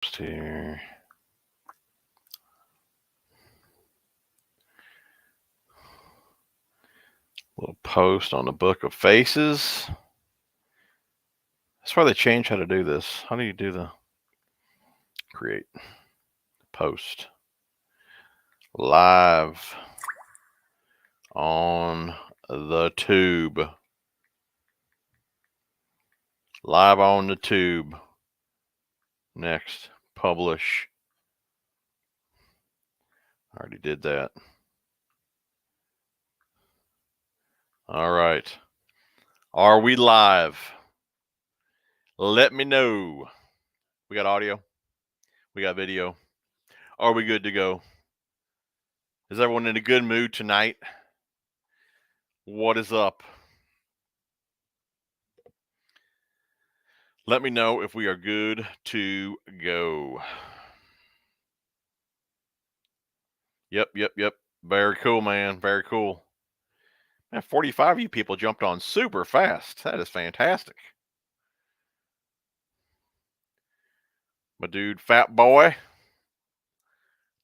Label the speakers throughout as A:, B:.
A: Here. Little post on the Book of Faces. That's why they changed how to do this. How do you do the create post live on the tube? Live on the tube. Next, publish. I already did that. All right. Are we live? Let me know. We got audio. We got video. Are we good to go? Is everyone in a good mood tonight? What is up? Let me know if we are good to go. Yep. Very cool, man. Very cool. Man, 45 of you people jumped on super fast. That is fantastic. My dude, Fat Boy.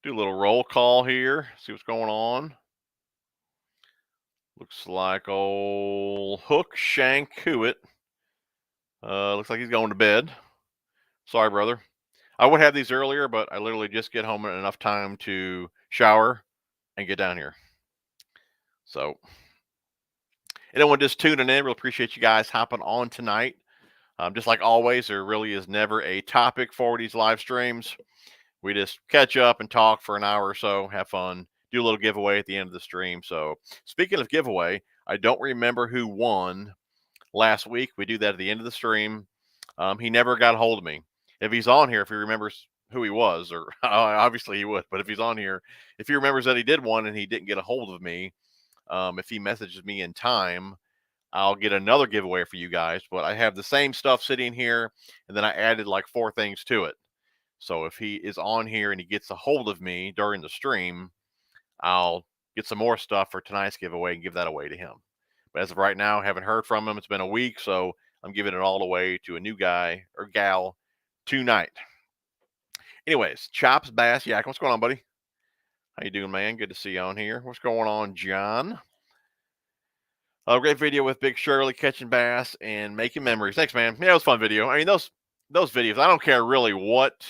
A: Do a little roll call here. See what's going on. Looks like old Hook Shank Hewitt. Looks like he's going to bed. Sorry, brother. I would have these earlier, but I literally just get home in enough time to shower and get down here. So, anyone just tuning in, really appreciate you guys hopping on tonight. Just like always, there really is never a topic for these live streams. We just catch up and talk for an hour or so, have fun, do a little giveaway at the end of the stream. So, speaking of giveaway, I don't remember who won last week. We do that at the end of the stream. He never got a hold of me. If he's on here, if he remembers who he was, or obviously he would, but if he's on here, if he remembers that he did one and he didn't get a hold of me, if he messages me in time, I'll get another giveaway for you guys. But I have the same stuff sitting here, and then I added like 4 things to it. So if he is on here and he gets a hold of me during the stream, I'll get some more stuff for tonight's giveaway and give that away to him. But as of right now, I haven't heard from him. It's been a week, so I'm giving it all away to a new guy or gal tonight. Anyways, Chops Bass Yak, what's going on, buddy? How you doing, man? Good to see you on here. What's going on, John? A great video with Big Shirley catching bass and making memories. Thanks, man. Yeah, it was a fun video. I mean, those videos, I don't care really what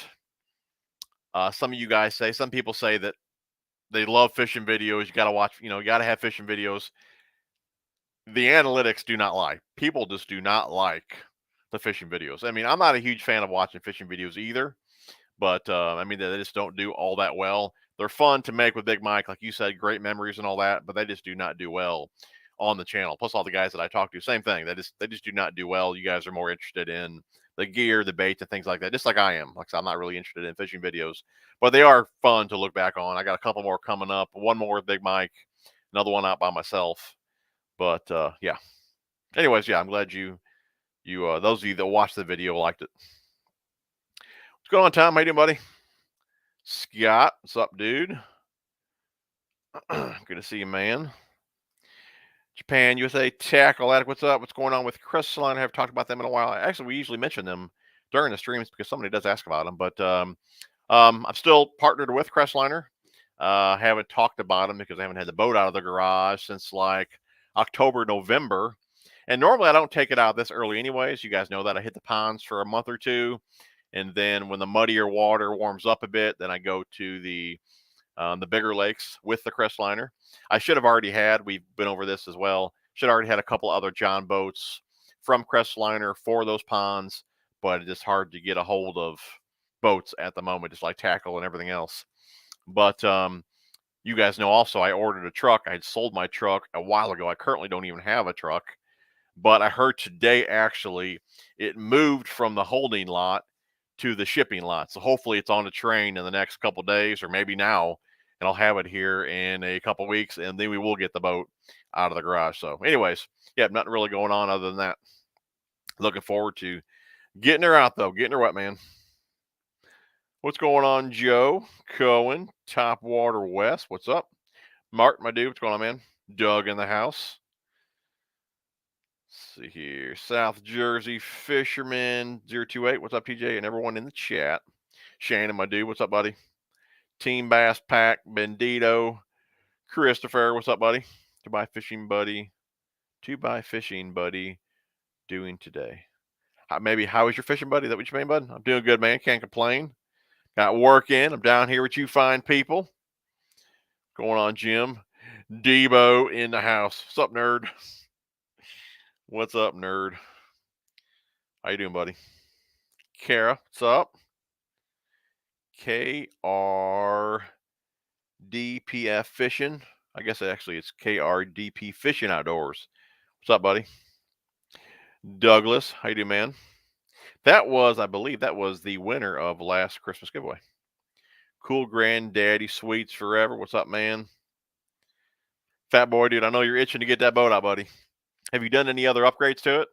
A: some of you guys say. Some people say that they love fishing videos. You got to watch, you got to have fishing videos. The analytics do not lie. People just do not like the fishing videos. I mean, I'm not a huge fan of watching fishing videos either, but I mean, they just don't do all that well. They're fun to make with Big Mike, like you said, great memories and all that, but they just do not do well on the channel. Plus, all the guys that I talk to, same thing. They just do not do well. You guys are more interested in the gear, the baits, and things like that, just like I am. Like I said, I'm not really interested in fishing videos, but they are fun to look back on. I got a couple more coming up. One more with Big Mike, another one out by myself. But yeah. Anyways, yeah, I'm glad you those of you that watched the video liked it. What's going on, Tom? How you doing, buddy? Scott, what's up, dude? Good to see you, man. Japan, USA, Tackle Addict, what's up? What's going on with Crystalline? I haven't talked about them in a while. Actually, we usually mention them during the streams because somebody does ask about them. But I'm still partnered with Crestliner. Haven't talked about them because I haven't had the boat out of the garage since like October, November. And normally I don't take it out this early anyways. You guys know that. I hit the ponds for a month or two. And then when the muddier water warms up a bit, then I go to the bigger lakes with the Crestliner. I should have already had, we've been over this as well, should have already had a couple other John boats from Crestliner for those ponds, but it's just hard to get a hold of boats at the moment, just like tackle and everything else. But you guys know also I ordered a truck. I had sold my truck a while ago. I currently don't even have a truck, but I heard today actually it moved from the holding lot to the shipping lot. So hopefully it's on the train in the next couple days or maybe now, and I'll have it here in a couple weeks, and then we will get the boat out of the garage. So anyways, yeah, nothing really going on other than that. Looking forward to getting her out though, getting her wet, man. What's going on, Joe? Cohen, Top Water West, what's up? Mark, my dude, what's going on, man? Doug in the house. Let's see here. South Jersey Fisherman 028. What's up, TJ? And everyone in the chat. Shannon, my dude, what's up, buddy? Team Bass Pack, Bendito, Christopher, what's up, buddy? To buy fishing buddy doing today? Maybe how is your fishing buddy? Is that what you mean, bud? I'm doing good, man. Can't complain. Got work in. I'm down here with you fine people. Going on, Jim. Debo in the house. What's up, nerd? What's up, nerd? How you doing, buddy? Kara, what's up? KRDPF Fishing. I guess actually it's KRDP Fishing Outdoors. What's up, buddy? Douglas, how you doing, man? That was, I believe, that was the winner of last Christmas giveaway. Cool Granddaddy Sweets Forever. What's up, man? Fat boy, dude, I know you're itching to get that boat out, buddy. Have you done any other upgrades to it?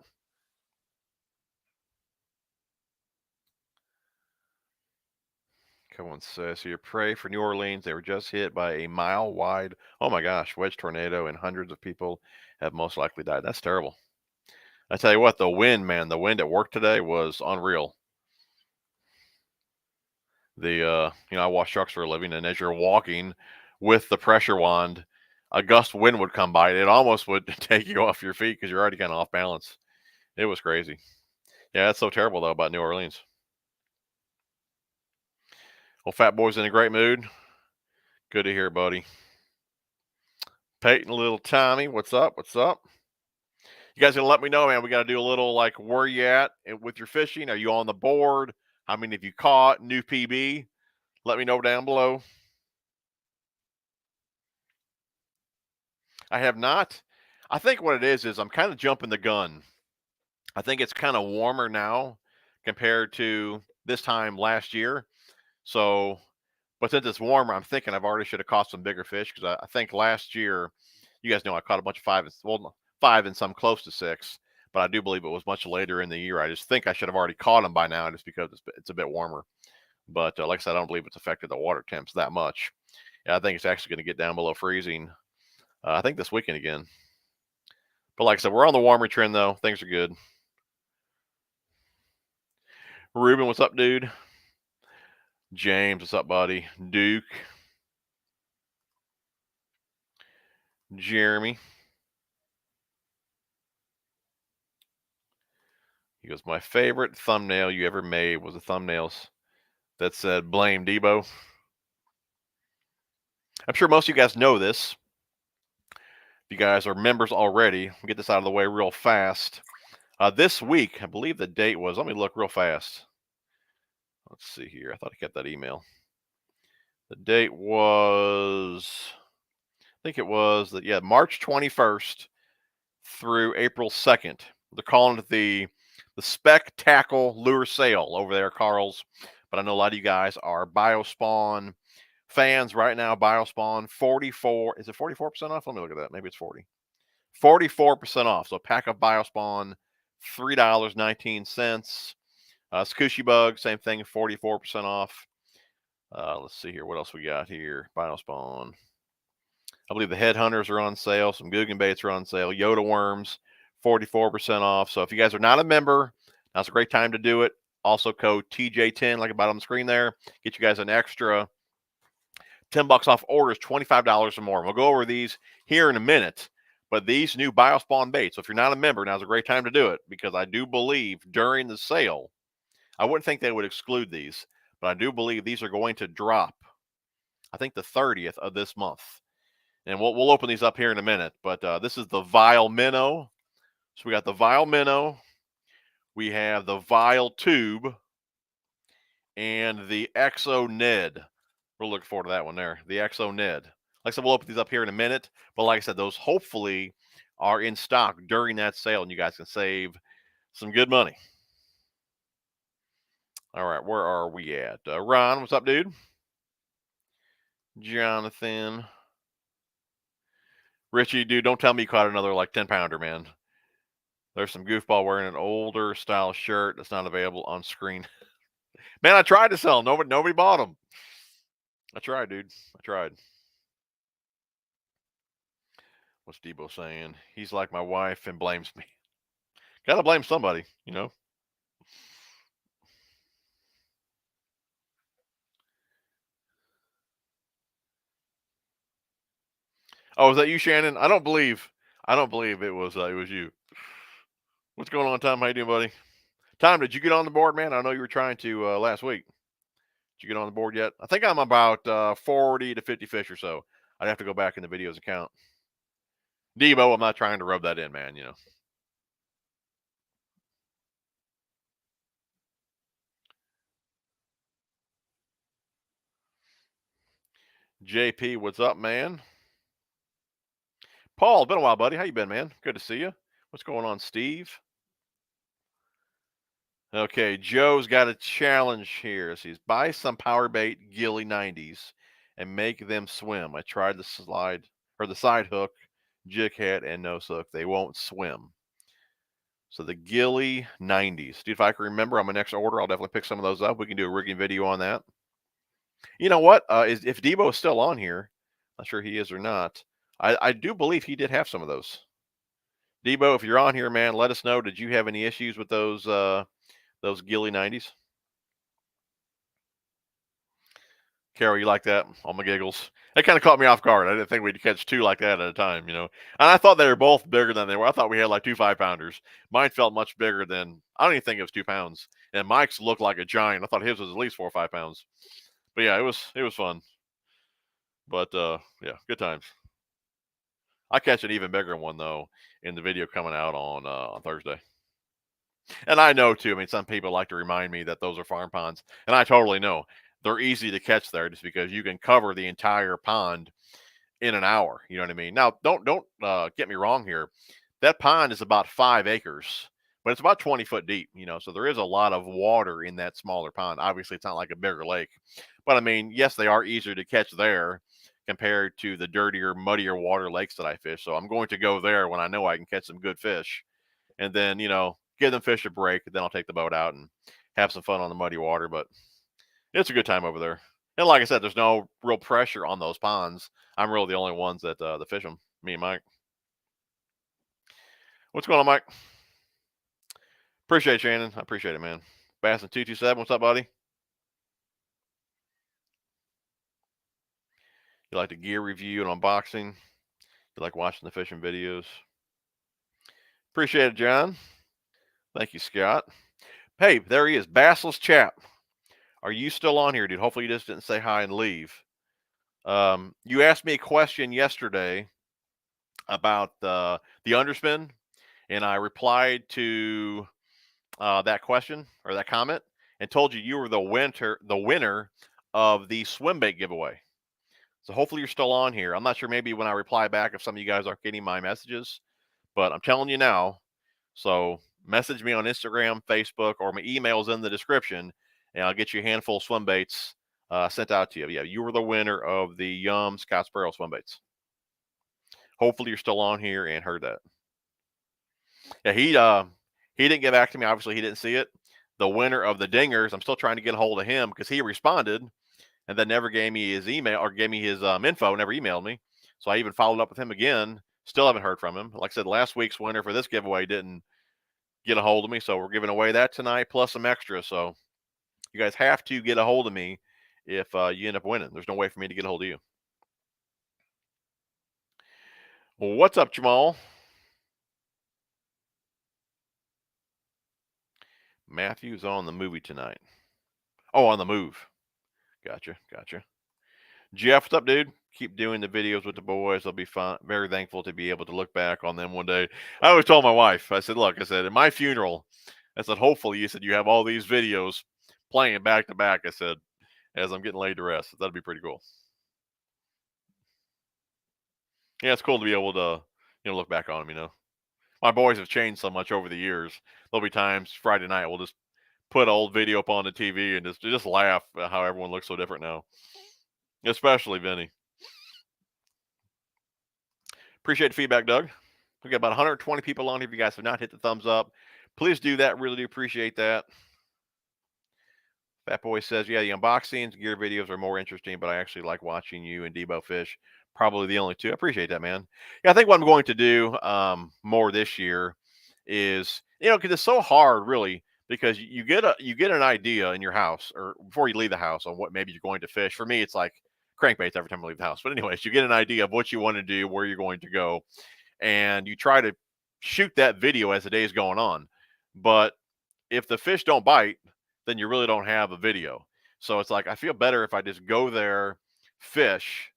A: Come on, says here. Pray for New Orleans. They were just hit by a mile-wide, oh my gosh, wedge tornado, and hundreds of people have most likely died. That's terrible. I tell you what, the wind, man, the wind at work today was unreal. I wash trucks for a living, and as you're walking with the pressure wand, a gust of wind would come by. It almost would take you off your feet because you're already kind of off balance. It was crazy. Yeah, that's so terrible, though, about New Orleans. Well, Fat Boy's in a great mood. Good to hear, buddy. Peyton, little Tommy, what's up? What's up? You guys gonna let me know, man? We got to do a little like where you at with your fishing. Are you on the board? How many have you caught? New PB? Let me know down below. I have not. I think what it is I'm kind of jumping the gun. I think it's kind of warmer now compared to this time last year. So, but since it's warmer, I'm thinking I've already should have caught some bigger fish because I think last year, you guys know I caught a bunch of five and some close to 6. But I do believe it was much later in the year. I just think I should have already caught them by now, just because it's a bit warmer. But like I said, I don't believe it's affected the water temps that much. Yeah, I think it's actually going to get down below freezing. I think this weekend again. But like I said, we're on the warmer trend though. Things are good. Ruben, what's up, dude? James, what's up, buddy? Duke. Jeremy. He goes, my favorite thumbnail you ever made was the thumbnails that said blame Debo. I'm sure most of you guys know this. If you guys are members already, we'll get this out of the way real fast. This week, I believe the date was, let me look real fast. Let's see here. I thought I kept that email. The date was, I think it was, March 21st through April 2nd. They're calling it the Spectacle Lure Sale over there, Carl's. But I know a lot of you guys are Biospawn fans right now. Biospawn 44, is it 44% off? Let me look at that. Maybe it's 40. 44% off. So a pack of Biospawn, $3.19. Scooshy Bug, same thing, 44% off. Let's see here. What else we got here? Biospawn. I believe the Headhunters are on sale. Some Guggen Baits are on sale. Yoda Worms, 44% off. So if you guys are not a member, now's a great time to do it. Also code TJ10, like about on the screen there. Get you guys an extra $10 off orders, $25 or more. We'll go over these here in a minute. But these new Biospawn baits, so if you're not a member, now's a great time to do it, because I do believe during the sale, I wouldn't think they would exclude these, but I do believe these are going to drop, I think the 30th of this month. And we'll open these up here in a minute. But this is the Vile Minnow. So we got the Vile Minnow. We have the Vile Tube. And the Exo Ned. We're looking forward to that one there. The Exo Ned. Like I said, we'll open these up here in a minute. But like I said, those hopefully are in stock during that sale, and you guys can save some good money. All right, where are we at? Ron, what's up, dude? Jonathan. Richie, dude, don't tell me you caught another like 10-pounder, man. There's some goofball wearing an older style shirt that's not available on screen. Man, I tried to sell them. Nobody bought them. I tried, dude. I tried. What's Debo saying? He's like my wife and blames me. Gotta blame somebody, you know. Oh, is that you, Shannon? I don't believe it was you. What's going on, Tom? How you doing, buddy? Tom, did you get on the board, man? I know you were trying to last week. Did you get on the board yet? I think I'm about 40 to 50 fish or so. I'd have to go back in the videos and count. Debo, I'm not trying to rub that in, man. You know. JP, what's up, man? Paul, been a while, buddy. How you been, man? Good to see you. What's going on, Steve? Okay, Joe's got a challenge here. It says buy some power bait gilly 90s and make them swim. I tried the slide or the side hook, jig head, and nose hook. They won't swim. So the gilly 90s. Dude, if I can remember on my next order, I'll definitely pick some of those up. We can do a rigging video on that. You know what? If Debo is still on here, not sure he is or not. I do believe he did have some of those. Debo, if you're on here, man, let us know. Did you have any issues with those gilly 90s? Carol, you like that? All my giggles. That kind of caught me off guard. I didn't think we'd catch two like that at a time, you know. And I thought they were both bigger than they were. I thought we had like 2 5-pounders. Mine felt much bigger than, I don't even think it was 2 pounds. And Mike's looked like a giant. I thought his was at least 4 or 5 pounds. But yeah, it was fun. But yeah, good times. I catch an even bigger one though in the video coming out on Thursday. And I know too. I mean, some people like to remind me that those are farm ponds, and I totally know they're easy to catch there just because you can cover the entire pond in an hour. You know what I mean? Now, don't get me wrong here. That pond is about 5 acres, but it's about 20 foot deep. You know, so there is a lot of water in that smaller pond. Obviously, it's not like a bigger lake, but I mean, yes, they are easier to catch there compared to the dirtier, muddier water lakes that I fish. So I'm going to go there when I know I can catch some good fish, and then give them fish a break. Then I'll take the boat out and have some fun on the muddy water. But it's a good time over there. And like I said, there's no real pressure on those ponds. I'm really the only ones that fish them. Me and Mike. What's going on, Mike? Appreciate it, Shannon. I appreciate it, man. Bassin 227. What's up, buddy? You like the gear review and unboxing? You like watching the fishing videos? Appreciate it, John. Thank you, Scott. Hey, there he is. Bassless Chap. Are you still on here, dude? Hopefully you just didn't say hi and leave. You asked me a question yesterday about the underspin, and I replied to that question or that comment and told you were the winner of the swim bait giveaway. So hopefully you're still on here. I'm not sure, maybe when I reply back if some of you guys aren't getting my messages, but I'm telling you now. So message me on Instagram, Facebook, or my email's in the description, and I'll get you a handful of swim baits sent out to you. Yeah, you were the winner of the Yum Scott Sparrow swim baits. Hopefully you're still on here and heard that. Yeah, he didn't get back to me. Obviously, he didn't see it. The winner of the dingers, I'm still trying to get a hold of him because he responded and then never gave me his email or gave me his info, never emailed me. So I even followed up with him again. Still haven't heard from him. Like I said, last week's winner for this giveaway didn't get a hold of me. So we're giving away that tonight plus some extra. So you guys have to get a hold of me if you end up winning. There's no way for me to get a hold of you. Well, what's up, Jamal? Matthew's on the movie tonight. Oh, on the move. Gotcha. Jeff, what's up, dude? Keep doing the videos with the boys. They'll be fun. Very thankful to be able to look back on them one day. I always told my wife, I said, look, I said, at my funeral, I said, hopefully, you said, you have all these videos playing back to back. I said, as I'm getting laid to rest. That'd be pretty cool. Yeah, it's cool to be able to, look back on them, My boys have changed so much over the years. There'll be times Friday night we'll just put an old video up on the TV and just laugh at how everyone looks so different now. Especially Vinny. Appreciate the feedback, Doug. We got about 120 people on here. If you guys have not hit the thumbs up, please do that. Really do appreciate that. Fat Boy says, yeah, the unboxings, gear videos are more interesting, but I actually like watching you and Debo fish. Probably the only two. I appreciate that, man. Yeah, I think what I'm going to do more this year is, because it's so hard, really, because you get an idea in your house or before you leave the house on what maybe you're going to fish. For me, it's like crankbaits every time I leave the house. But anyways, you get an idea of what you want to do, where you're going to go, and you try to shoot that video as the day is going on. But if the fish don't bite, then you really don't have a video. So it's like I feel better if I just go there, fish,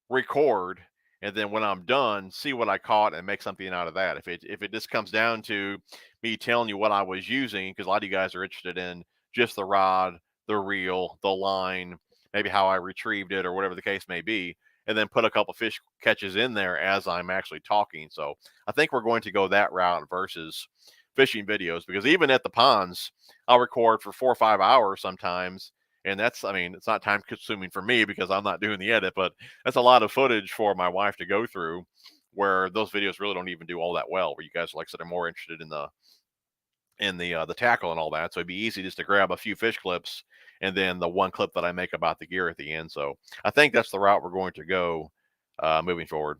A: record, and then when I'm done, see what I caught and make something out of that. If it just comes down to me telling you what I was using, because a lot of you guys are interested in just the rod, the reel, the line, maybe how I retrieved it or whatever the case may be, and then put a couple fish catches in there as I'm actually talking. So I think we're going to go that route versus fishing videos, because even at the ponds, I'll record for 4 or 5 hours sometimes. And that's, I mean, it's not time consuming for me because I'm not doing the edit, but that's a lot of footage for my wife to go through, where those videos really don't even do all that well, where you guys, like I said, are more interested in the tackle and all that. So it'd be easy just to grab a few fish clips and then the one clip that I make about the gear at the end. So I think that's the route we're going to go moving forward.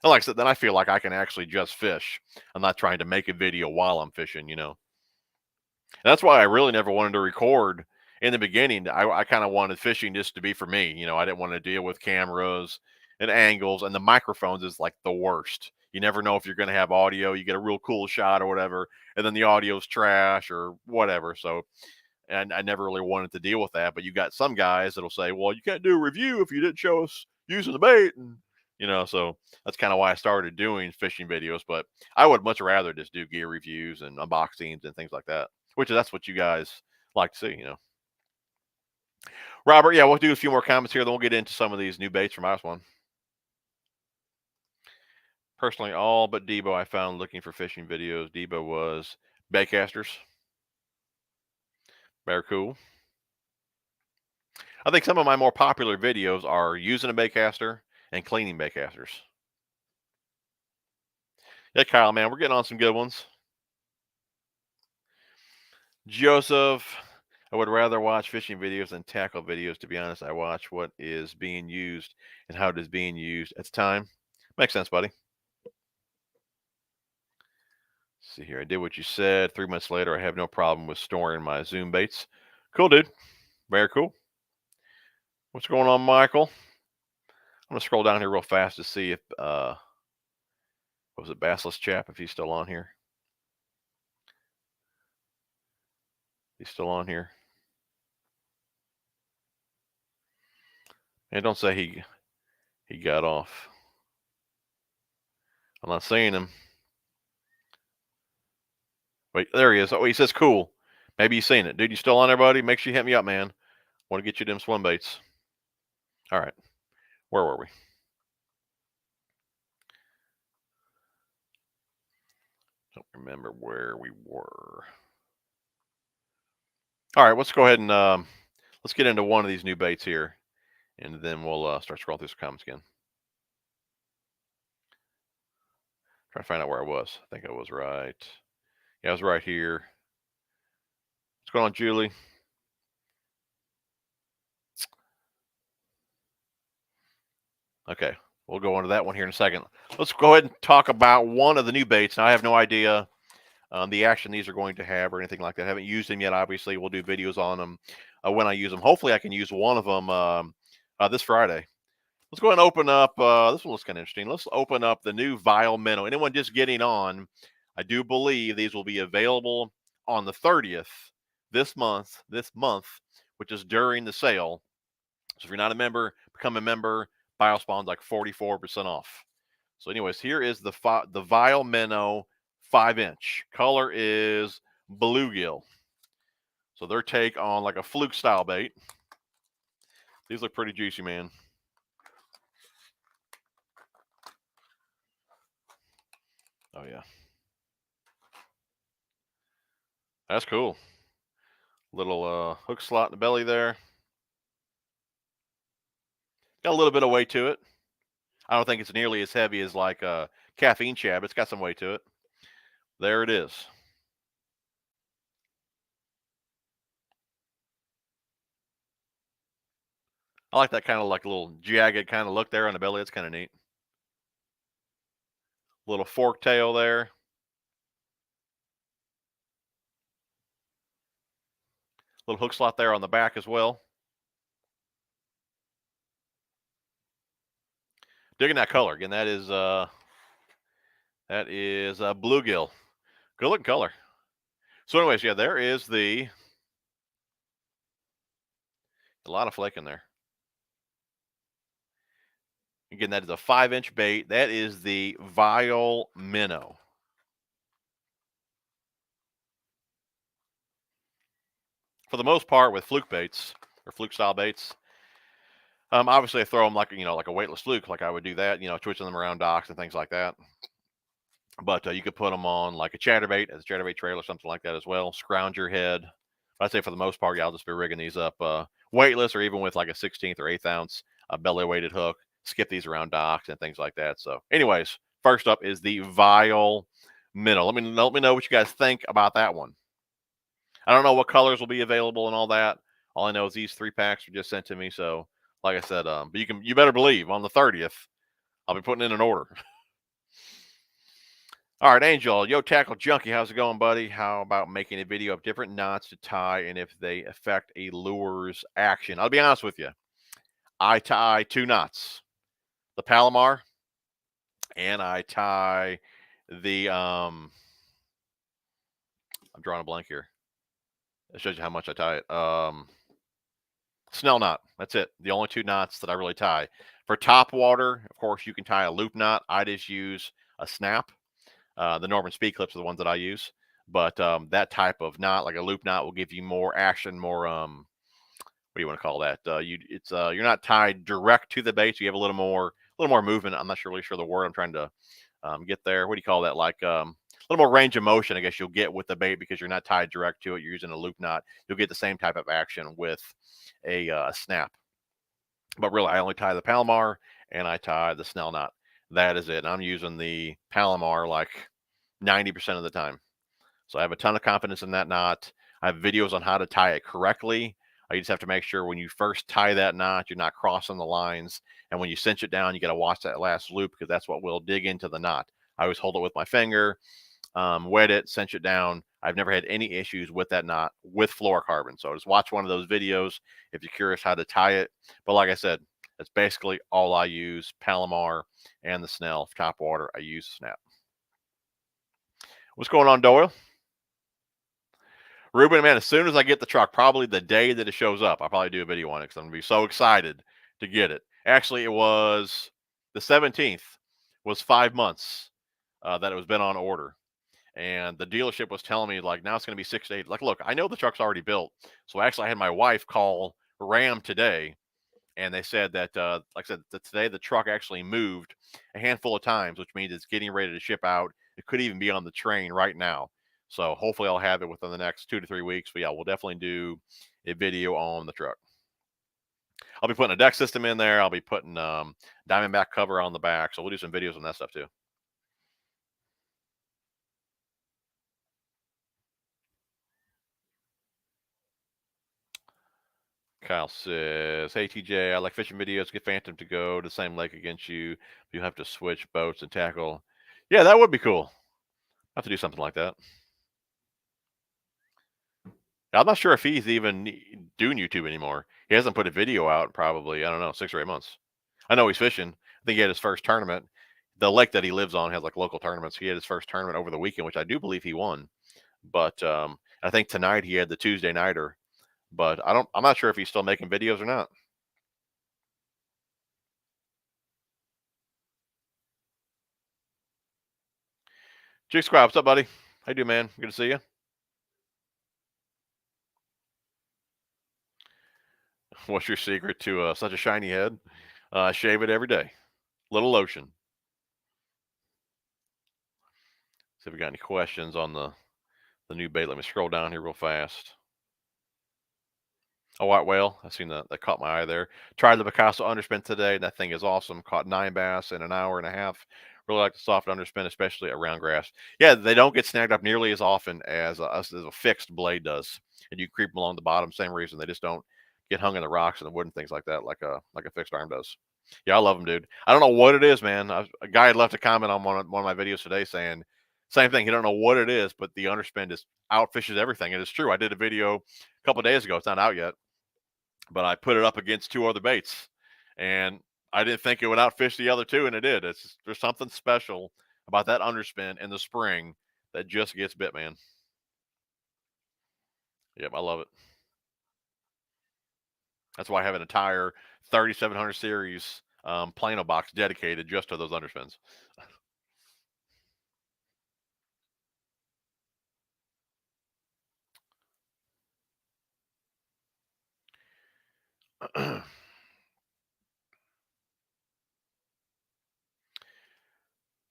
A: And like I said, then I feel like I can actually just fish. I'm not trying to make a video while I'm fishing, you know. And that's why I really never wanted to record in the beginning. I kind of wanted fishing just to be for me. You know, I didn't want to deal with cameras and angles, and the microphones is like the worst. You never know if you're going to have audio. You get a real cool shot or whatever, and then the audio's trash or whatever. So, and I never really wanted to deal with that. But you got some guys that'll say, well, you can't do a review if you didn't show us using the bait. And, you know, so that's kind of why I started doing fishing videos. But I would much rather just do gear reviews and unboxings and things like that, which that's what you guys like to see, you know. Robert, yeah, we'll do a few more comments here, then we'll get into some of these new baits from Ice One. Personally, all but Debo I found looking for fishing videos. Debo was baitcasters. Very cool. I think some of my more popular videos are using a baitcaster and cleaning baitcasters. Yeah, Kyle, man, we're getting on some good ones. Joseph, I would rather watch fishing videos than tackle videos. To be honest, I watch what is being used and how it is being used at the time. Makes sense, buddy. Let's see here. I did what you said. 3 months later, I have no problem with storing my Zoom baits. Cool, dude. Very cool. What's going on, Michael? I'm gonna scroll down here real fast to see if what was it, Bassless Chap, if he's still on here. He's still on here. And don't say he got off. I'm not seeing him. Wait, there he is. Oh, he says cool. Maybe you've seen it. Dude, you still on there, buddy? Make sure you hit me up, man. Want to get you them swim baits. All right. Where were we? Don't remember where we were. All right, let's go ahead and let's get into one of these new baits here, and then we'll start scrolling through some comments again. Trying to find out where I was. I think I was right. Yeah, I was right here. What's going on, Julie? Okay, we'll go into that one here in a second. Let's go ahead and talk about one of the new baits. Now, I have no idea the action these are going to have or anything like that. I haven't used them yet. Obviously, we'll do videos on them when I use them. Hopefully, I can use one of them this Friday. Let's go ahead and open up. This one looks kind of interesting. Let's open up the new Vile Minnow. Anyone just getting on, I do believe these will be available on the 30th this month, which is during the sale. So if you're not a member, become a member. Biospawn's like 44% off. So anyways, here is the Vile Minnow 5-inch. Color is bluegill. So their take on like a fluke style bait. These look pretty juicy, man. Oh yeah. That's cool. Little hook slot in the belly there. Got a little bit of weight to it. I don't think it's nearly as heavy as like a caffeine shad, but it's got some weight to it. There it is. I like that kind of like little jagged kind of look there on the belly. It's kind of neat. Little fork tail there. Little hook slot there on the back as well. Digging that color again. That is bluegill. Good looking color. So, anyways, yeah, there is a lot of flake in there. Again, that is a 5-inch bait. That is the Vile Minnow. For the most part, with fluke baits or fluke style baits, obviously I throw them like like a weightless fluke, like I would do that, twitching them around docks and things like that. But you could put them on like a chatterbait, as a chatterbait trail or something like that as well. Scrounger head. I'd say for the most part, yeah, I'll just be rigging these up weightless or even with like a 16th or 8th ounce belly weighted hook. Skip these around docks and things like that. So, anyways, first up is the Vile Minnow. Let me know what you guys think about that one. I don't know what colors will be available and all that. All I know is these 3 packs were just sent to me. So, like I said, but you better believe on the 30th, I'll be putting in an order. All right, Angel, yo, Tackle Junkie, how's it going, buddy? How about making a video of different knots to tie and if they affect a lure's action? I'll be honest with you. I tie 2 knots, the Palomar, and I tie the I'm drawing a blank here. It shows you how much I tie it. Snell knot. That's it. The only 2 knots that I really tie. For top water, of course, you can tie a loop knot. I just use a snap. The Norman Speed clips are the ones that I use. But that type of knot, like a loop knot, will give you more action, more what do you want to call that? You're not tied direct to the bait. So you have a little more movement. I'm not really sure the word I'm trying to get there. What do you call that? Like a little more range of motion, I guess you'll get with the bait because you're not tied direct to it. You're using a loop knot. You'll get the same type of action with a snap. But really, I only tie the Palomar and I tie the Snell knot. That is it. And I'm using the Palomar like 90% of the time. So I have a ton of confidence in that knot. I have videos on how to tie it correctly. You just have to make sure when you first tie that knot, you're not crossing the lines. And when you cinch it down, you got to watch that last loop because that's what will dig into the knot. I always hold it with my finger, wet it, cinch it down. I've never had any issues with that knot with fluorocarbon. So just watch one of those videos if you're curious how to tie it. But like I said, that's basically all I use. Palomar and the Snell. Top water, I use Snap. What's going on, Doyle? Ruben, man, as soon as I get the truck, probably the day that it shows up, I'll probably do a video on it because I'm going to be so excited to get it. Actually, it was the 17th, was 5 months that it was been on order. And the dealership was telling me, like, now it's going to be 6 to 8. Like, look, I know the truck's already built. So actually, I had my wife call Ram today. And they said that, like I said, that today the truck actually moved a handful of times, which means it's getting ready to ship out. It could even be on the train right now. So hopefully I'll have it within the next 2 to 3 weeks. But yeah, we'll definitely do a video on the truck. I'll be putting a deck system in there. I'll be putting Diamondback cover on the back. So we'll do some videos on that stuff too. Kyle says, hey, TJ, I like fishing videos. Get Phantom to go to the same lake against you. You have to switch boats and tackle. Yeah, that would be cool. I have to do something like that. I'm not sure if he's even doing YouTube anymore. He hasn't put a video out in probably, I don't know, 6 or 8 months. I know he's fishing. I think he had his first tournament. The lake that he lives on has like local tournaments. He had his first tournament over the weekend, which I do believe he won. But I think tonight he had the Tuesday nighter. But I'm not sure if he's still making videos or not. Jig Squad, what's up, buddy? How you doing, man? Good to see you. What's your secret to such a shiny head? Shave it every day. Little lotion. See if we got any questions on the new bait. Let me scroll down here real fast. A white whale. I seen that caught my eye there. Tried the Picasso underspin today. That thing is awesome. Caught 9 bass in an hour and a half. Really like the soft underspin, especially around grass. Yeah, they don't get snagged up nearly as often as a fixed blade does. And you creep them along the bottom. Same reason. They just don't get hung in the rocks and the wood and things like that, like a fixed arm does. Yeah, I love them, dude. I don't know what it is, man. A guy had left a comment on one of my videos today saying same thing. He don't know what it is, but the underspin just outfishes everything. And it's true. I did a video a couple of days ago. It's not out yet, but I put it up against 2 other baits, and I didn't think it would outfish the other two, and it did. There's something special about that underspin in the spring that just gets bit, man. Yep, I love it. That's why I have an entire 3700 series Plano box dedicated just to those underspins.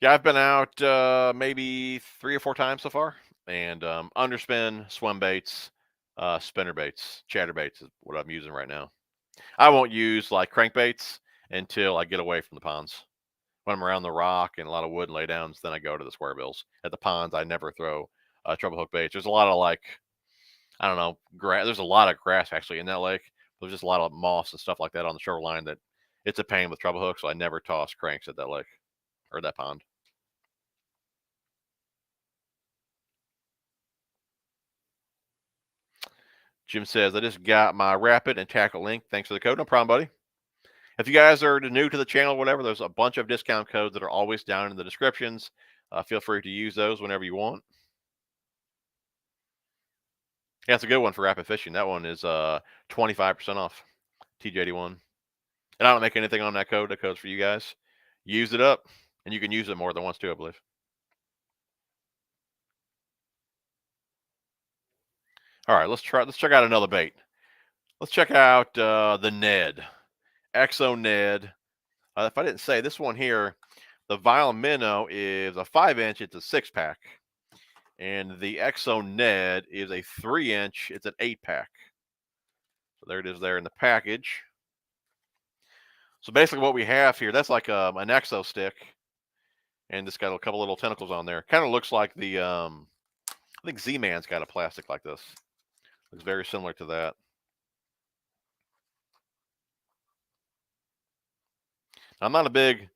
A: Yeah, I've been out maybe 3 or 4 times so far, and underspin, swim baits, spinner baits, chatter baits is what I'm using right now. I won't use like crankbaits until I get away from the ponds. When I'm around the rock and a lot of wood and laydowns, then I go to the square bills. At the ponds, I never throw treble hook baits. There's a lot of like, I don't know, grass. There's a lot of grass actually in that lake. There's just a lot of moss and stuff like that on the shoreline that it's a pain with treble hooks. So I never toss cranks at that lake or that pond. Jim says, I just got my rapid and tackle link. Thanks for the code. No problem, buddy. If you guys are new to the channel, whatever, there's a bunch of discount codes that are always down in the descriptions. Feel free to use those whenever you want. Yeah, it's a good one for rapid fishing. That one is 25% off. TJ81. And I don't make anything on that code. That code's for you guys. Use it up, and you can use it more than once too, I believe. All right, let's check out another bait. Let's check out the Ned. Exo Ned. If I didn't say, this one here, the Vile Minnow is a 5-inch. It's a 6-pack. And the Exo Ned is a 3-inch. It's an 8-pack. So there it is there in the package. So basically what we have here, that's like an Exo stick. And it's got a couple little tentacles on there. Kind of looks like the, I think Z-Man's got a plastic like this. Looks very similar to that. I'm not a big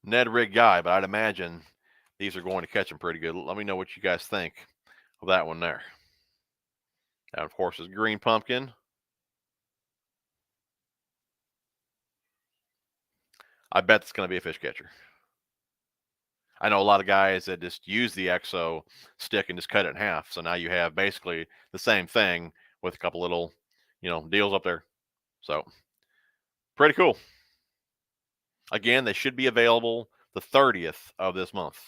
A: Ned rig guy, but I'd imagine these are going to catch them pretty good. Let me know what you guys think of that one there. And of course is green pumpkin. I bet it's going to be a fish catcher. I know a lot of guys that just use the Exo stick and just cut it in half. So now you have basically the same thing with a couple little, deals up there. So pretty cool. Again, they should be available the 30th of this month.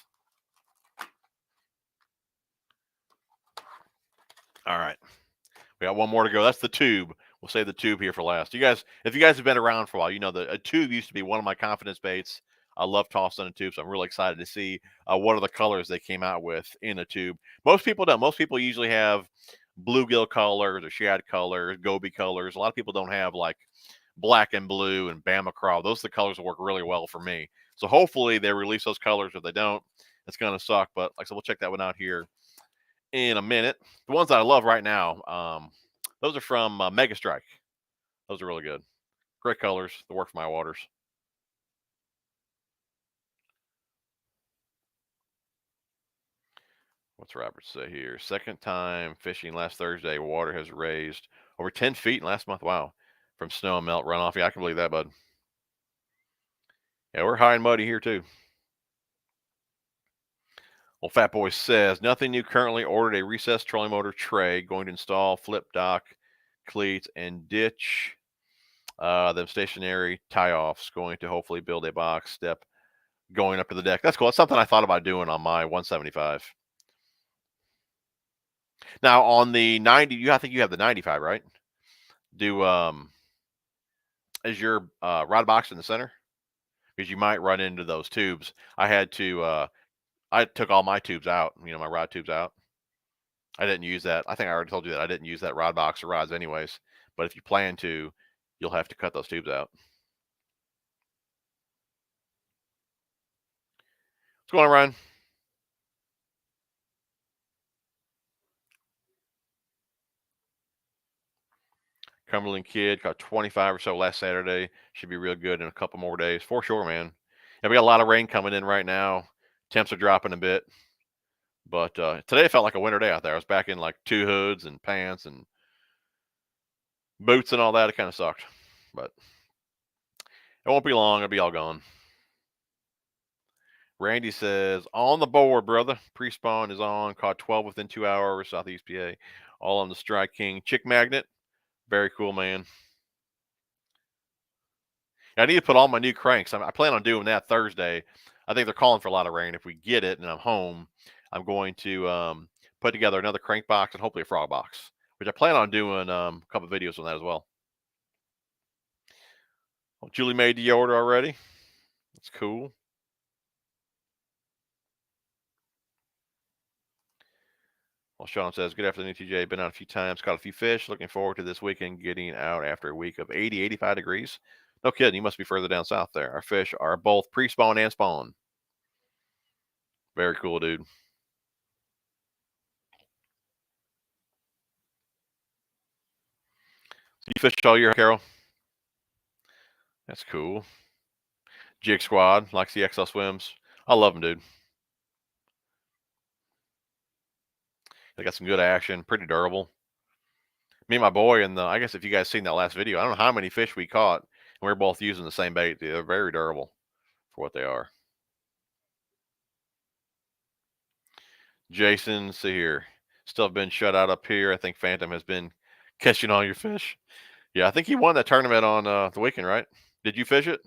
A: All right. We got one more to go. That's the tube. We'll save the tube here for last. You guys, if you guys have been around for a while, you know that a tube used to be one of my confidence baits. I love tossing a tube, so I'm really excited to see what are the colors they came out with in a tube. Most people don't. Most people usually have bluegill colors or shad colors, goby colors. A lot of people don't have like black and blue and Bama craw. Those are the colors that work really well for me. So hopefully they release those colors. If they don't, it's going to suck. But like I said, we'll check that one out here in a minute. The ones that I love right now, those are from Mega Strike. Those are really good. Great colors. They work for my waters. What's Robert say here? Second time fishing last Thursday. Water has raised over 10 feet in last month. Wow. From snow and melt runoff. Yeah, I can believe that, bud. Yeah, we're high and muddy here, too. Well, Fat Boy says, nothing new currently. Ordered a recessed trolling motor tray. Going to install flip dock, cleats, and ditch. Them stationary tie-offs. Going to hopefully build a box step going up to the deck. That's cool. That's something I thought about doing on my 175. Now on the 90, I think you have the 95, right? Is your rod box in the center? Because you might run into those tubes. I took all my tubes out, my rod tubes out. I didn't use that. I think I already told you that I didn't use that rod box or rods anyways. But if you plan to, you'll have to cut those tubes out. What's going on, Ryan? Cumberland Kid caught 25 or so last Saturday. Should be real good in a couple more days. For sure, man. Yeah, we got a lot of rain coming in right now. Temps are dropping a bit. But today it felt like a winter day out there. I was back in like 2 hoods and pants and boots and all that. It kind of sucked. But It won't be long. It'll be all gone. Randy says, on the board, brother. Pre-spawn is on. Caught 12 within 2 hours, Southeast PA. All on the Strike King Chick Magnet. Very cool, man. I need to put all my new cranks. I plan on doing that Thursday. I think they're calling for a lot of rain. If we get it and I'm home, I'm going to put together another crank box and hopefully a frog box, which I plan on doing a couple of videos on that as well. Well, Julie made the order already. That's cool. Well, Sean says, good afternoon, TJ. Been out a few times, caught a few fish. Looking forward to this weekend getting out after a week of 80, 85 degrees. No kidding. You must be further down south there. Our fish are both pre-spawn and spawn. Very cool, dude. You fished all year, Carol? That's cool. Jig Squad likes the XL swims. I love them, dude. They got some good action, pretty durable. Me and my boy, and I guess if you guys seen that last video, I don't know how many fish we caught, and we were both using the same bait. They're very durable for what they are. Jason, see here. Still been shut out up here. I think Phantom has been catching all your fish. Yeah, I think he won that tournament on the weekend, right? Did you fish it?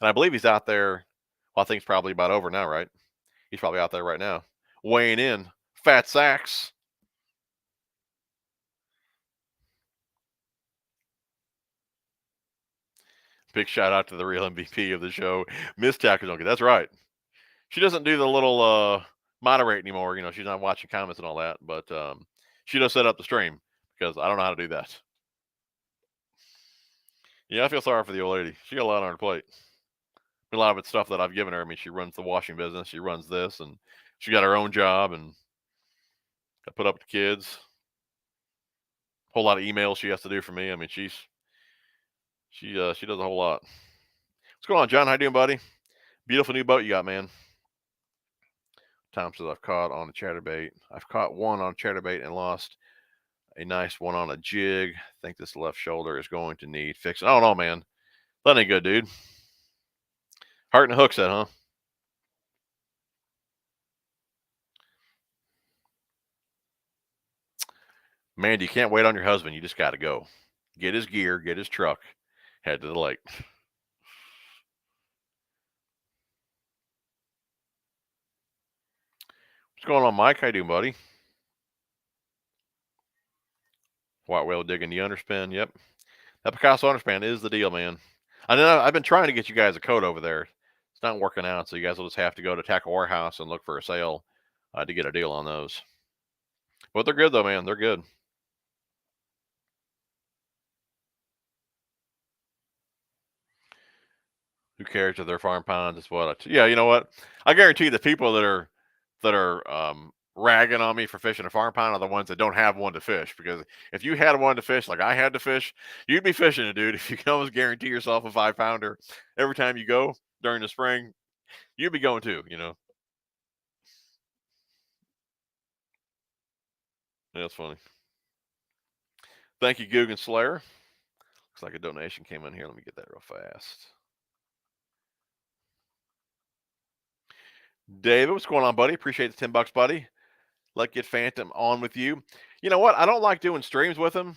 A: And I believe he's out there. Well, I think it's probably about over now, right? He's probably out there right now, weighing in. Fat sacks. Big shout out to the real MVP of the show, Miss Tackle Junkie. That's right. She doesn't do the little moderate anymore. You know, she's not watching comments and all that, but she does set up the stream because I don't know how to do that. Yeah, I feel sorry for the old lady. She got a lot on her plate. A lot of it's stuff that I've given her. I mean, she runs the washing business. She runs this, and she got her own job, and I put up with the kids. A whole lot of emails she has to do for me. I mean, she does a whole lot. What's going on, John? How you doing, buddy? Beautiful new boat you got, man. Tom says I've caught on a chatterbait. I've caught one on a chatterbait and lost a nice one on a jig. I think this left shoulder is going to need fixing. I don't know, man. That ain't good, dude. Heart and a hook set, huh? Mandy, you can't wait on your husband. You just got to go. Get his gear, get his truck, head to the lake. What's going on, Mike? How you doing, buddy? White whale digging the underspin. Yep. That Picasso underspin is the deal, man. I know I've been trying to get you guys a code over there. It's not working out, so you guys will just have to go to Tackle Warehouse and look for a sale to get a deal on those. But they're good, though, man. They're good. Who cares if they're farm ponds? It's what yeah, you know what? I guarantee the people that are ragging on me for fishing a farm pond are the ones that don't have one to fish. Because if you had one to fish like I had to fish, you'd be fishing it, dude. If you can almost guarantee yourself a 5-pounder every time you go during the spring, you'd be going too, you know. Yeah, that's funny. Thank you, Guggen Slayer. Looks like a donation came in here. Let me get that real fast. David, what's going on, buddy? Appreciate the $10, buddy. Let's get Phantom on with you. You know what? I don't like doing streams with him.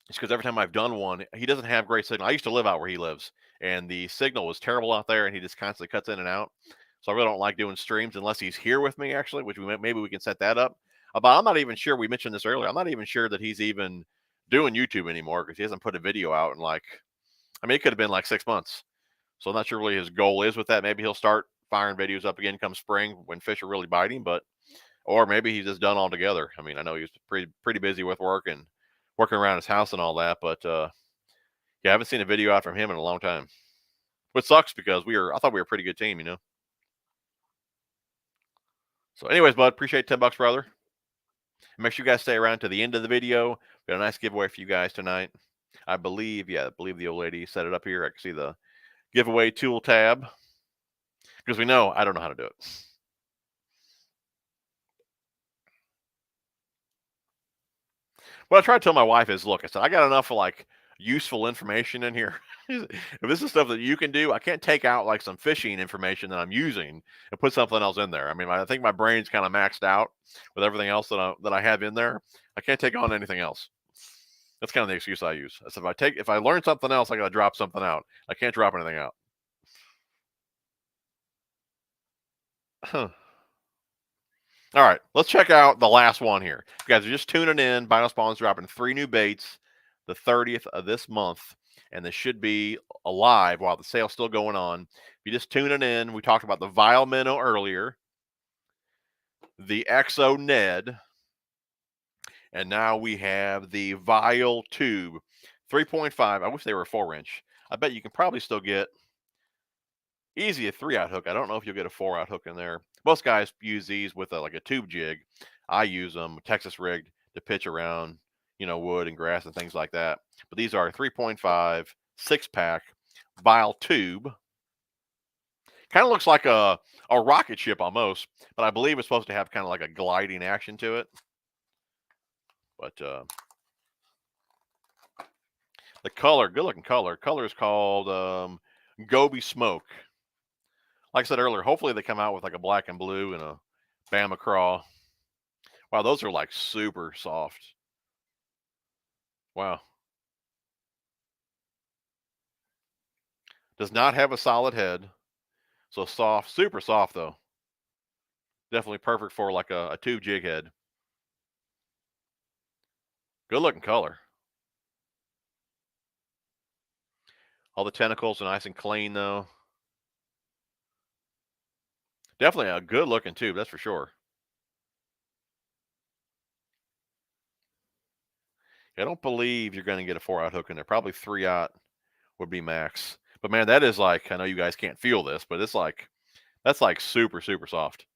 A: It's because every time I've done one, he doesn't have great signal. I used to live out where he lives, and the signal was terrible out there, and he just constantly cuts in and out. So I really don't like doing streams unless he's here with me, actually, which maybe we can set that up. But I'm not even sure. We mentioned this earlier. I'm not even sure that he's even doing YouTube anymore because he hasn't put a video out in like, I mean, it could have been like 6 months. So I'm not sure really his goal is with that. Maybe he'll start firing videos up again come spring when fish are really biting, but or maybe he's just done altogether. I mean, I know he was pretty busy with work and working around his house and all that, but yeah, I haven't seen a video out from him in a long time. Which sucks because I thought we were a pretty good team, you know. So, anyways, bud, appreciate $10, brother. Make sure you guys stay around to the end of the video. We got a nice giveaway for you guys tonight. I believe the old lady set it up here. I can see the giveaway tool tab because we know I don't know how to do it. What I try to tell my wife is, look, I said, I got enough for like useful information in here. If this is stuff that you can do, I can't take out like some fishing information that I'm using and put something else in there. I mean, I think my brain's kind of maxed out with everything else that I have in there. I can't take on anything else. That's kind of the excuse I use. I said if I learn something else, I got to drop something out. I can't drop anything out. Huh. All right, let's check out the last one here. If you guys are just tuning in, BioSpawn's dropping 3 new baits the 30th of this month, and this should be alive while the sale's still going on. If you're just tuning in, we talked about the Vile Minnow earlier, the Exo Ned, and now we have the Vile Tube 3.5. I wish they were a 4-inch. I bet you can probably still get easy a 3-aught hook. I don't know if you'll get a 4-aught hook in there. Most guys use these with like a tube jig. I use them Texas rigged to pitch around, wood and grass and things like that. But these are 3.5 6-pack Vile Tube. Kind of looks like a rocket ship almost, but I believe it's supposed to have kind of like a gliding action to it. But the color, good looking color. Color is called Goby Smoke. Like I said earlier, hopefully they come out with like a black and blue and a Bama Craw. Wow, those are like super soft. Wow. Does not have a solid head. So soft, super soft though. Definitely perfect for like a tube jig head. Good looking color. All the tentacles are nice and clean though. Definitely a good looking tube, that's for sure. I don't believe you're going to get a 4-aught hook in there. Probably 3-aught would be max. But man, that is like, I know you guys can't feel this, but it's like, that's like super, super soft.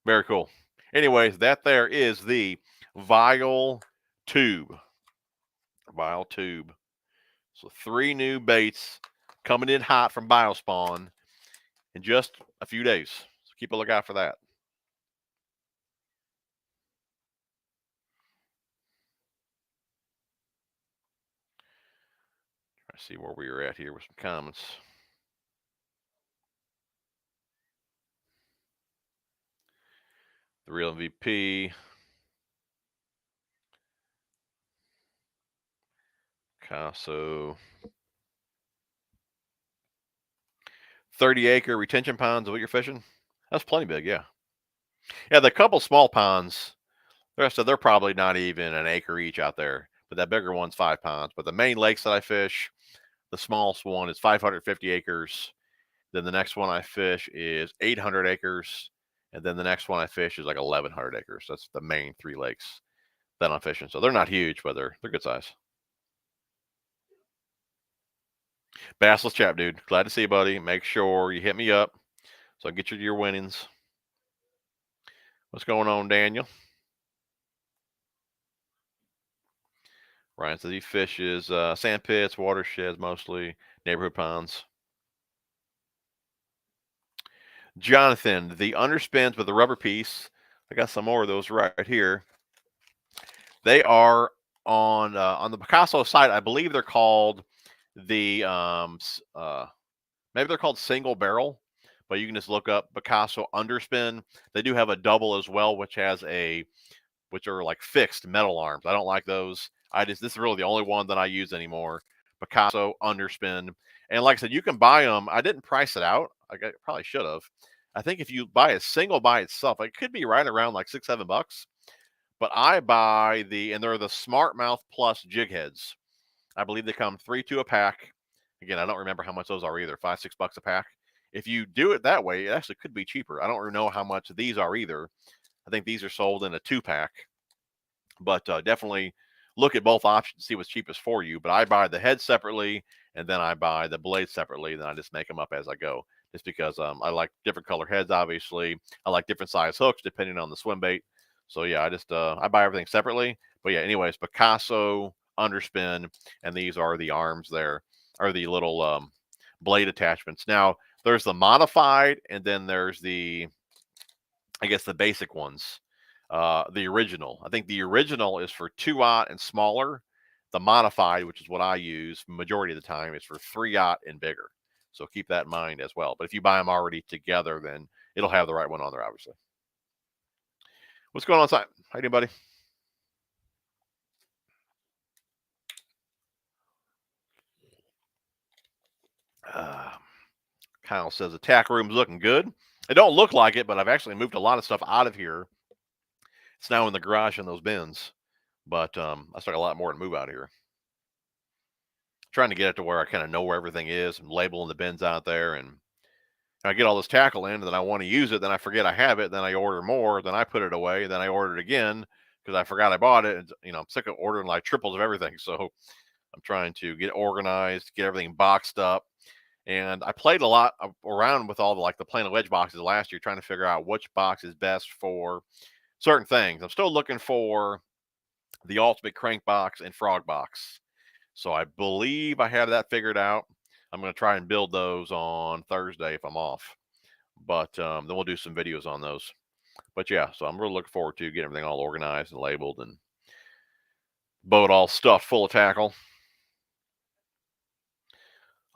A: Very cool. Anyways, that there is the Vile Tube. Vile Tube. So 3 new baits coming in hot from BioSpawn in just a few days. So keep a lookout for that. Try to see where we are at here with some comments. The real MVP. Picasso. 30-acre retention ponds is what you're fishing? That's plenty big, yeah. Yeah, the couple small ponds, the rest of they're probably not even an acre each out there. But that bigger one's 5 ponds. But the main lakes that I fish, the smallest one is 550 acres. Then the next one I fish is 800 acres. And then the next one I fish is like 1,100 acres. That's the main 3 lakes that I'm fishing. So they're not huge, but they're good size. Bassless chap, dude. Glad to see you, buddy. Make sure you hit me up so I get you your winnings. What's going on, Daniel? Ryan says he fishes sand pits, watersheds, mostly neighborhood ponds. Jonathan, the underspins with the rubber piece. I got some more of those right here. They are on the Picasso site. I believe they're called the maybe they're called single barrel, but you can just look up Picasso underspin. They do have a double as well, which are like fixed metal arms. I don't like those. This is really the only one that I use anymore. Picasso underspin. And like I said, you can buy them. I didn't price it out. I probably should have. I think if you buy a single by itself, it could be right around like $6-7. But I buy and they're the Smart Mouth Plus jig heads. I believe they come 3-2 a pack. Again, I don't remember how much those are either. $5-6 a pack. If you do it that way, it actually could be cheaper. I don't really know how much these are either. I think these are sold in a 2-pack. But definitely look at both options to see what's cheapest for you. But I buy the head separately, and then I buy the blades separately. Then I just make them up as I go. Just because I like different color heads, obviously. I like different size hooks depending on the swim bait. So yeah, I buy everything separately. But yeah, anyways, Picasso underspin, and these are the arms there, or the little blade attachments. Now there's the modified, and then there's the basic ones. The original. I think the original is for 2-aught and smaller. The modified, which is what I use majority of the time, is for 3/0 and bigger. So keep that in mind as well. But if you buy them already together, then it'll have the right one on there, obviously. What's going on, Simon? How you doing, buddy? Kyle says the tack room's looking good. It don't look like it, but I've actually moved a lot of stuff out of here. It's now in the garage in those bins, but I still got a lot more to move out of here. Trying to get it to where I kind of know where everything is and labeling the bins out there, and I get all this tackle in, and then I want to use it, then I forget I have it, then I order more, then I put it away, then I order it again because I forgot I bought it. And, I'm sick of ordering like triples of everything, so I'm trying to get organized, get everything boxed up. And I played a lot around with all the Plano wedge boxes last year, trying to figure out which box is best for certain things. I'm still looking for the ultimate crank box and frog box. So I believe I have that figured out. I'm going to try and build those on Thursday if I'm off. But then we'll do some videos on those. But yeah, so I'm really looking forward to getting everything all organized and labeled and boat all stuffed full of tackle.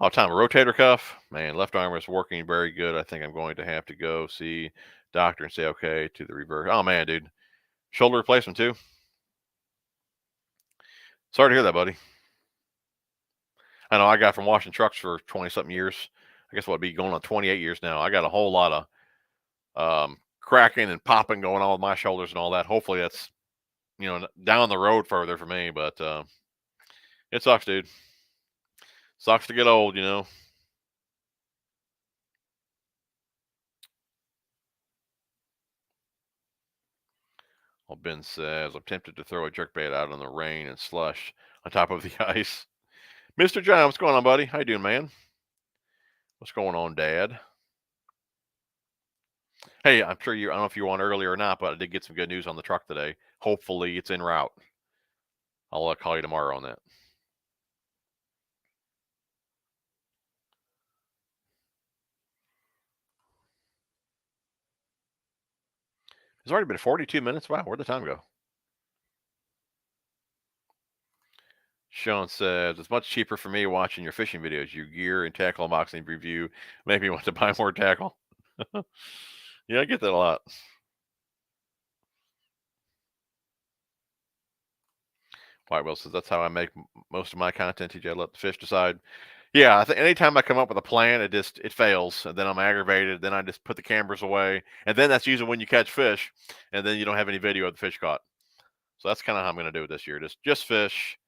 A: All time, a rotator cuff. Man, left arm is working very good. I think I'm going to have to go see doctor and say okay to the reverse. Oh man, dude. Shoulder replacement too. Sorry to hear that, buddy. I know I got from washing trucks for 20 something years. I guess what would be going on 28 years now. I got a whole lot of cracking and popping going on with my shoulders and all that. Hopefully that's down the road further for me, but it sucks, dude. Sucks to get old, Well, Ben says, I'm tempted to throw a jerkbait out in the rain and slush on top of the ice. Mr. John, what's going on, buddy? How you doing, man? What's going on, Dad? Hey, I'm sure I don't know if you were on earlier or not, but I did get some good news on the truck today. Hopefully it's en route. I'll call you tomorrow on that. It's already been 42 minutes. Wow, where'd the time go? Sean says, it's much cheaper for me watching your fishing videos. Your gear and tackle unboxing review make me want to buy more tackle. Yeah, I get that a lot. White Will says, that's how I make most of my content. TJ, let the fish decide. Yeah, I think anytime I come up with a plan, it fails, and then I'm aggravated. Then I just put the cameras away, and then that's usually when you catch fish, and then you don't have any video of the fish caught. So that's kind of how I'm going to do it this year. Just fish,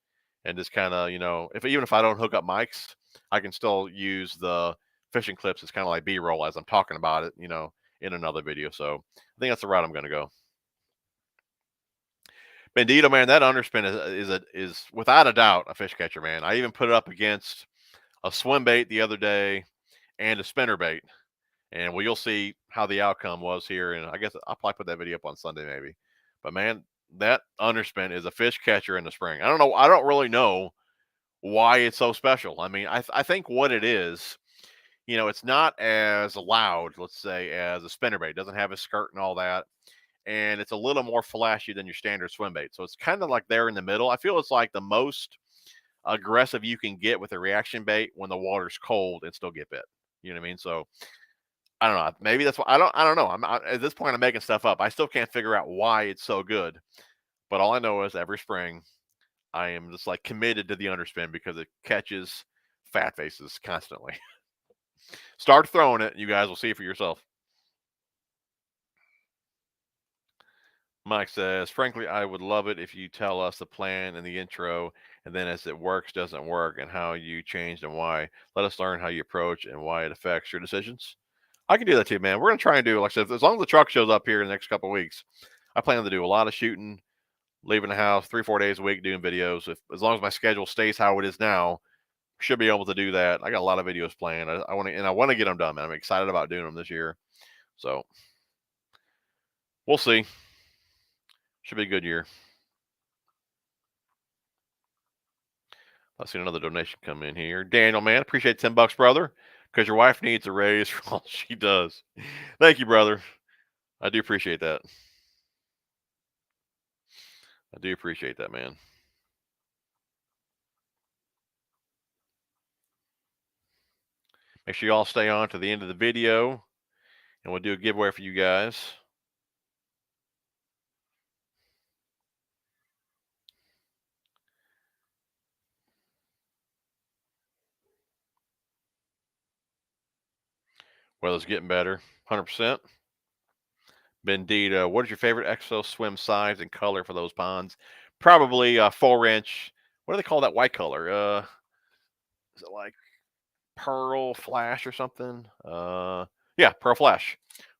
A: and just kind of even if I don't hook up mics, I can still use the fishing clips. It's kind of like B-roll as I'm talking about it, in another video. So I think that's the route I'm going to go. Bandito, man, that underspin is without a doubt a fish catcher, man. I even put it up against a swim bait the other day and a spinner bait. And you'll see how the outcome was here. And I guess I'll probably put that video up on Sunday maybe. But man, that underspin is a fish catcher in the spring. I don't know. I don't really know why it's so special. I mean, I think what it is, it's not as loud, let's say, as a spinnerbait. It doesn't have a skirt and all that. And it's a little more flashy than your standard swim bait. So it's kind of like there in the middle. I feel it's like the most aggressive you can get with a reaction bait when the water's cold and still get bit. You know what I mean? So I don't know. Maybe that's why I don't know. At this point I'm making stuff up. I still can't figure out why it's so good. But all I know is every spring I am just like committed to the underspin because it catches fat faces constantly. Start throwing it. You guys will see for yourself. Mike says, frankly, I would love it if you tell us the plan in the intro, and then as it works, doesn't work, and how you changed and why. Let us learn how you approach and why it affects your decisions. I can do that too, man. We're going to try and do, like I said, as long as the truck shows up here in the next couple of weeks, I plan to do a lot of shooting, leaving the house 3-4 days a week doing videos. As long as my schedule stays how it is now, should be able to do that. I got a lot of videos planned. I want to get them done, man. I'm excited about doing them this year. So we'll see. Should be a good year. I've seen another donation come in here. Daniel, man, appreciate $10, brother, because your wife needs a raise for all she does. Thank you, brother. I do appreciate that. I do appreciate that, man. Make sure you all stay on to the end of the video, and we'll do a giveaway for you guys. Weather's getting better, 100%. But indeed, what is your favorite Exo swim size and color for those ponds? Probably 4-inch. What do they call that white color? Is it like Pearl Flash or something? Yeah, Pearl Flash.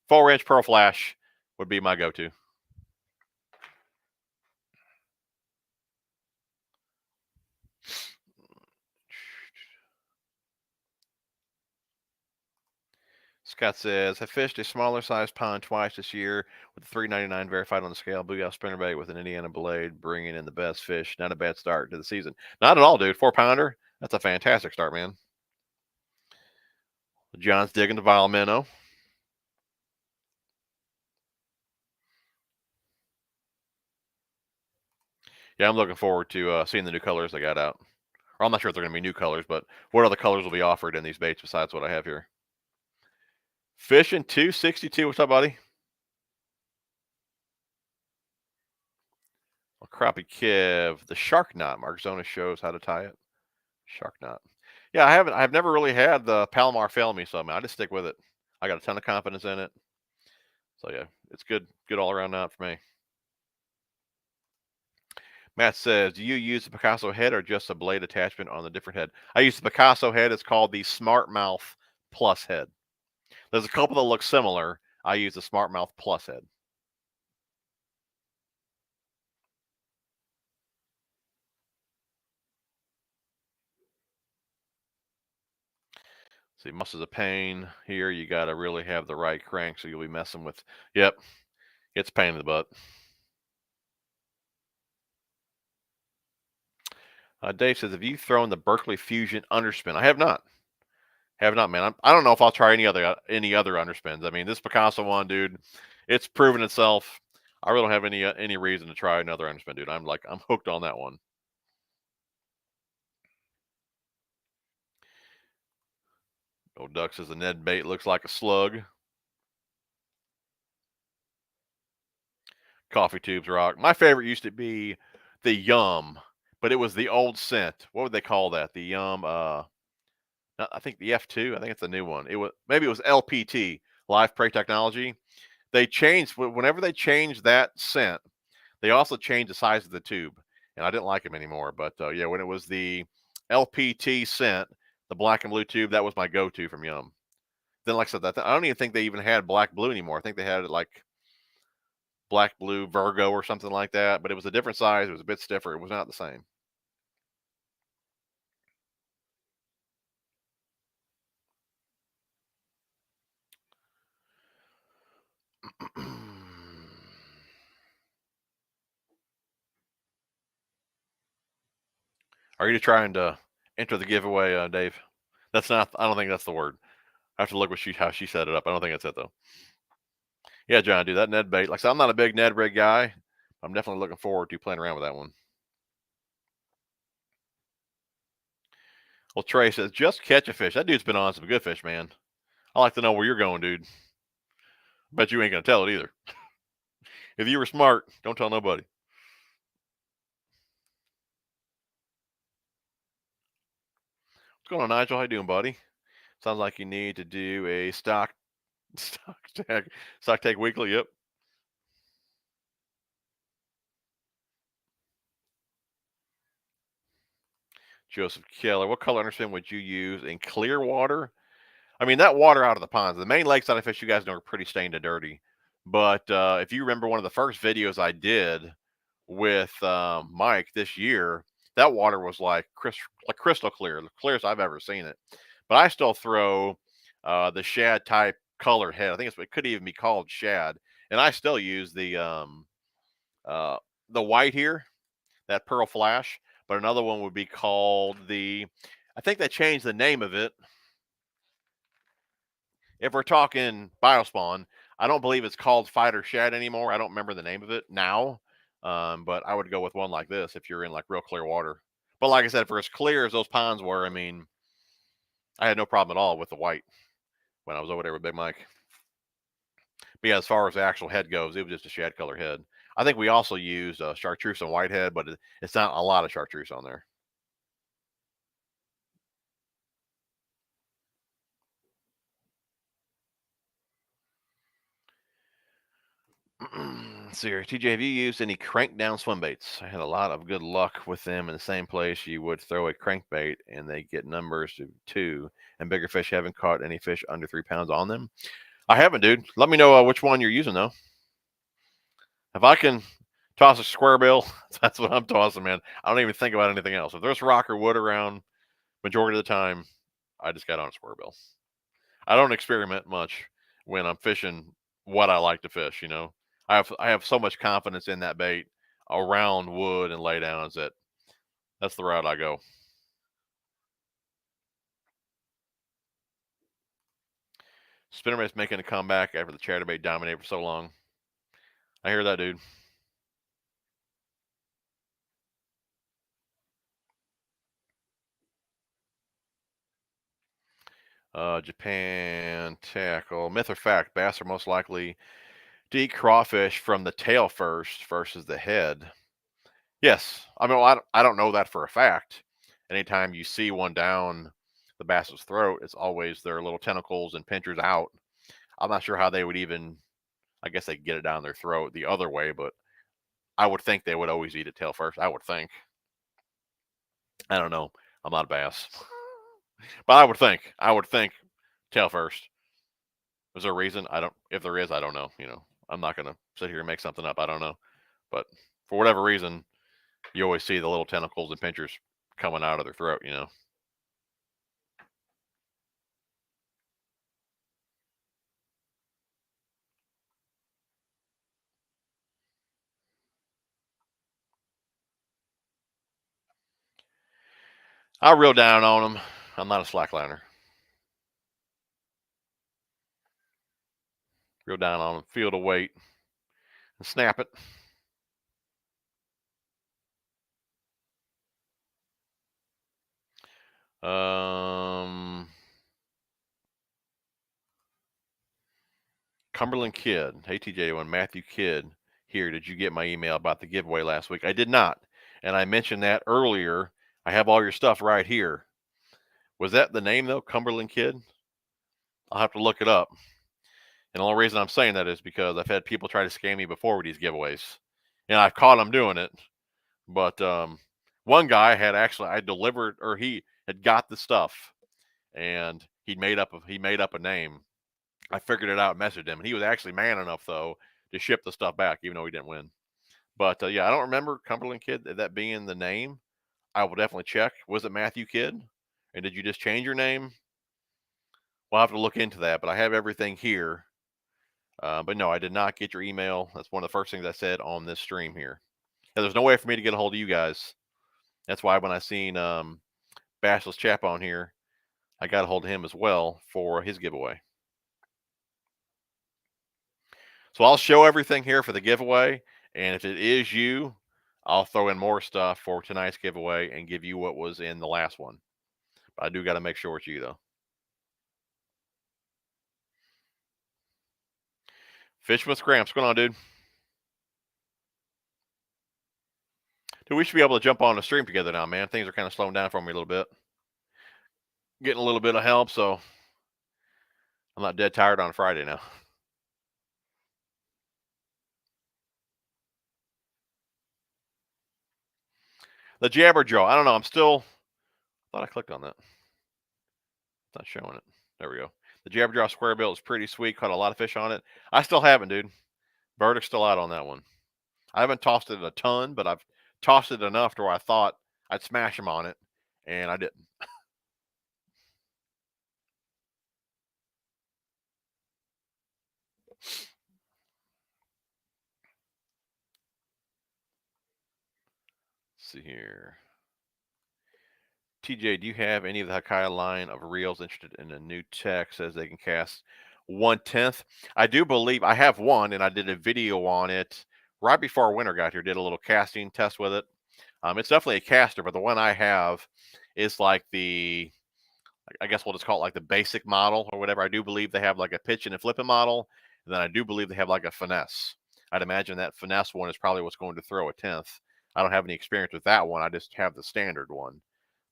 A: 4-inch Pearl Flash would be my go-to. Scott says, I fished a smaller size pond twice this year with a $3.99 verified on the scale bluegill spinnerbait with an Indiana blade, bringing in the best fish. Not a bad start to the season. Not at all, dude. 4-pounder. That's a fantastic start, man. John's digging the vile minnow. Yeah, I'm looking forward to seeing the new colors they got out. Or I'm not sure if they're going to be new colors, but what other colors will be offered in these baits besides what I have here? Fishing 262. What's up, buddy? Well, Crappie Kev. The shark knot. Mark Zona shows how to tie it. Shark knot. Yeah, I've never really had the Palomar fail me, so I just stick with it. I got a ton of confidence in it. So yeah, it's good all around knot for me. Matt says, do you use the Picasso head or just a blade attachment on the different head? I use the Picasso head. It's called the Smart Mouth Plus head. There's a couple that look similar. I use the Smart Mouth Plus head. See, muscles of pain here. You got to really have the right crank, so you'll be messing with. Yep, it's pain in the butt. Dave says, have you thrown the Berkeley Fusion underspin? I have not. Have not, man. I don't know if I'll try any other underspins. I mean, this Picasso one, dude, it's proven itself. I really don't have any reason to try another underspin, dude. I'm hooked on that one. Old Duck says the Ned bait looks like a slug. Coffee tubes rock. My favorite used to be the Yum, but it was the old scent. What would they call that? The Yum. I think the F2. I think it's a new one. Maybe it was LPT, Live Prey Technology. They changed whenever they changed that scent. They also changed the size of the tube, and I didn't like them anymore. But yeah, when it was the LPT scent, the black and blue tube, that was my go-to from Yum. Then, like I said, I don't even think they even had black blue anymore. I think they had it like black blue Virgo or something like that. But it was a different size. It was a bit stiffer. It was not the same. Are you trying to enter the giveaway, Dave? That's not. I don't think that's the word. I have to look how she set it up. I don't think that's it though. Yeah, John, dude, that Ned bait. Like I said, I'm not a big Ned rig guy. I'm definitely looking forward to playing around with that one. Well, Trey says, just catch a fish. That dude's been on some good fish, man. I like to know where you're going, dude. Bet you ain't gonna tell it either. If you were smart, don't tell nobody. What's going on, Nigel? How you doing, buddy? Sounds like you need to do a stock take weekly. Yep. Joseph Keller, what color underspin would you use in clear water? I mean, that water out of the ponds, the main lakes that I fish, you guys know, are pretty stained and dirty. But if you remember one of the first videos I did with Mike this year, that water was like crystal clear, the clearest I've ever seen it. But I still throw the shad type colored head. I think it could even be called shad, and I still use the white here, that pearl flash. But another one would be called I think they changed the name of it. If we're talking Biospawn, I don't believe it's called Fighter Shad anymore. I don't remember the name of it now. But I would go with one like this if you're in like real clear water. But like I said, for as clear as those ponds were, I mean, I had no problem at all with the white when I was over there with Big Mike. But yeah, as far as the actual head goes, it was just a shad color head. I think we also used chartreuse and whitehead, but it's not a lot of chartreuse on there. Let's see here. TJ, have you used any crank down swim baits? I had a lot of good luck with them in the same place. You would throw a crankbait and they get numbers to 2, and bigger fish haven't caught any fish under 3 pounds on them. I haven't, dude. Let me know which one you're using, though. If I can toss a square bill, that's what I'm tossing, man. I don't even think about anything else. If there's rock or wood around, majority of the time, I just got on a square bill. I don't experiment much when I'm fishing what I like to fish, you know. I have so much confidence in that bait around wood and laydowns that that's the route I go. Spinnerbait's making a comeback after the chatterbait dominated for so long. I hear that, dude. Japan tackle. Myth or fact? Bass are most likely to eat crawfish from the tail first versus the head. Yes. I mean, well, I don't know that for a fact. Anytime you see one down the bass's throat, it's always their little tentacles and pinchers out. I'm not sure how they would even, I guess they could get it down their throat the other way, but I would think they would always eat it tail first. I would think. I don't know. I'm not a bass. But I would think tail first. Is there a reason? I don't, if there is, I don't know. You know, I'm not going to sit here and make something up. I don't know. But for whatever reason, you always see the little tentacles and pinchers coming out of their throat, you know. I reel down on them. I'm not a slackliner. Reel down on them, feel the weight, and snap it. Cumberland Kid. Hey, TJ81, Matthew Kidd here. Did you get my email about the giveaway last week? I did not. And I mentioned that earlier. I have all your stuff right here. Was that the name, though? Cumberland Kid? I'll have to look it up. And the only reason I'm saying that is because I've had people try to scam me before with these giveaways. And I've caught them doing it. But one guy had actually, I delivered, or he had got the stuff. And he made up a name. I figured it out, messaged him, and he was actually man enough though to ship the stuff back, even though he didn't win. But yeah, I don't remember Cumberland Kid that being the name. I will definitely check. Was it Matthew Kidd, and did you just change your name? We'll have to look into that. But I have everything here. But no, I did not get your email. That's one of the first things I said on this stream here. And there's no way for me to get a hold of you guys. That's why when I seen Bashless Chap on here, I got a hold of him as well for his giveaway. So I'll show everything here for the giveaway. And if it is you, I'll throw in more stuff for tonight's giveaway and give you what was in the last one. But I do got to make sure it's you, though. Fish with Gramps. What's going on, dude? Dude, we should be able to jump on the stream together now, man. Things are kind of slowing down for me a little bit. Getting a little bit of help, so I'm not dead tired on Friday now. The Jabberjaw. I don't know. I'm still. I thought I clicked on that. It's not showing it. There we go. The Jabberjaw square bill is pretty sweet. Caught a lot of fish on it. I still haven't, dude. Verdict's still out on that one. I haven't tossed it a ton, but I've tossed it enough to where I thought I'd smash him on it, and I didn't. Let's see here. TJ, do you have any of the Hakai line of reels interested in a new tech says they can cast 1/10? I do believe I have one, and I did a video on it right before winter got here. Did a little casting test with it. It's definitely a caster, but the one I have is like the I guess we'll just call it like the basic model or whatever. I do believe they have like a pitching and flipping model. And then I do believe they have like a finesse. I'd imagine that finesse one is probably what's going to throw a 10th. I don't have any experience with that one. I just have the standard one.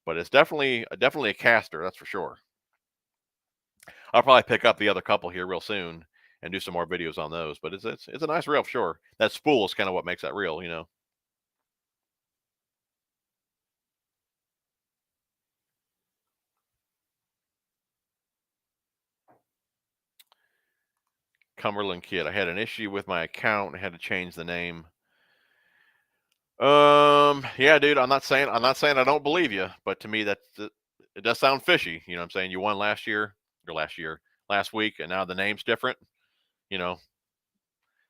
A: But it's definitely a caster, that's for sure. I'll probably pick up the other couple here real soon and do some more videos on those. But it's a nice reel for sure. That spool is kind of what makes that reel, you know. Cumberland Kid. I had an issue with my account and had to change the name. Yeah, dude, I'm not saying I don't believe you, but to me it does sound fishy. You know what I'm saying? You won last week, and now the name's different, you know.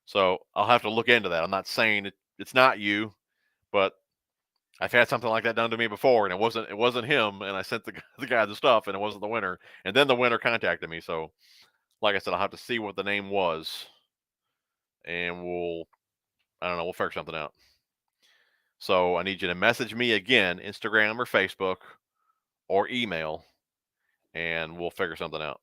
A: So I'll have to look into that. I'm not saying it's not you, but I've had something like that done to me before, and it wasn't him, and I sent the guy the stuff, and it wasn't the winner, and then the winner contacted me. So, like I said, I'll have to see what the name was, and I don't know, we'll figure something out. So I need you to message me again, Instagram or Facebook or email, and we'll figure something out.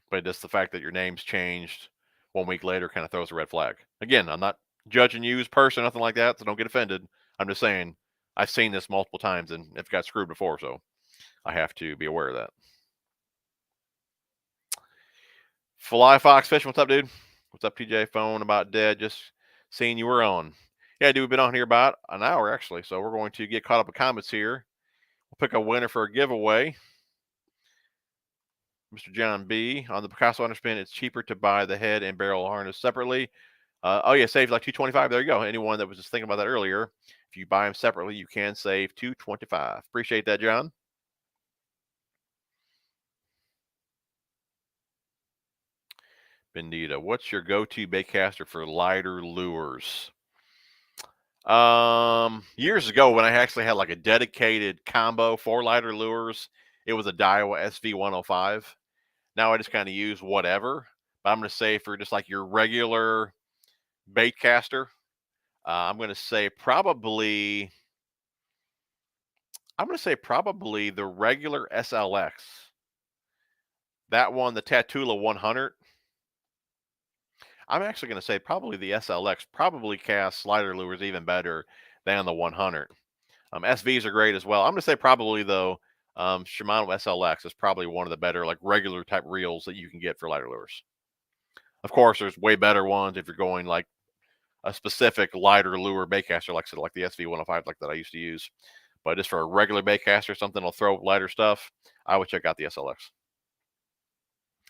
A: But just the fact that your name's changed 1 week later kind of throws a red flag. Again, I'm not judging you as a person, nothing like that, so don't get offended. I'm just saying I've seen this multiple times and it got screwed before, so I have to be aware of that. Fly Fox Fishing, what's up, dude? What's up, TJ? Phone about dead. Just seeing you were on. Yeah, dude, we've been on here about an hour actually, so we're going to get caught up with comments here. We'll pick a winner for a giveaway. Mr. John B. On the Picasso underspin, it's cheaper to buy the head and barrel harness separately. Oh yeah, save like $225. There you go. Anyone that was just thinking about that earlier, if you buy them separately, you can save $225. Appreciate that, John. Benita, what's your go-to baitcaster for lighter lures? Years ago when I actually had like a dedicated combo for lighter lures, it was a Daiwa SV105. Now I just kind of use whatever. But I'm going to say for just like your regular bait caster, I'm going to say probably the regular SLX. That one, the Tatula 100. I'm actually going to say probably the SLX probably casts slider lures even better than the 100. SVs are great as well. I'm going to say probably though, Shimano SLX is probably one of the better like regular type reels that you can get for lighter lures. Of course, there's way better ones if you're going like a specific lighter lure baitcaster, like I said, like the SV105, like that I used to use. But just for a regular baitcaster, something that'll throw lighter stuff, I would check out the SLX.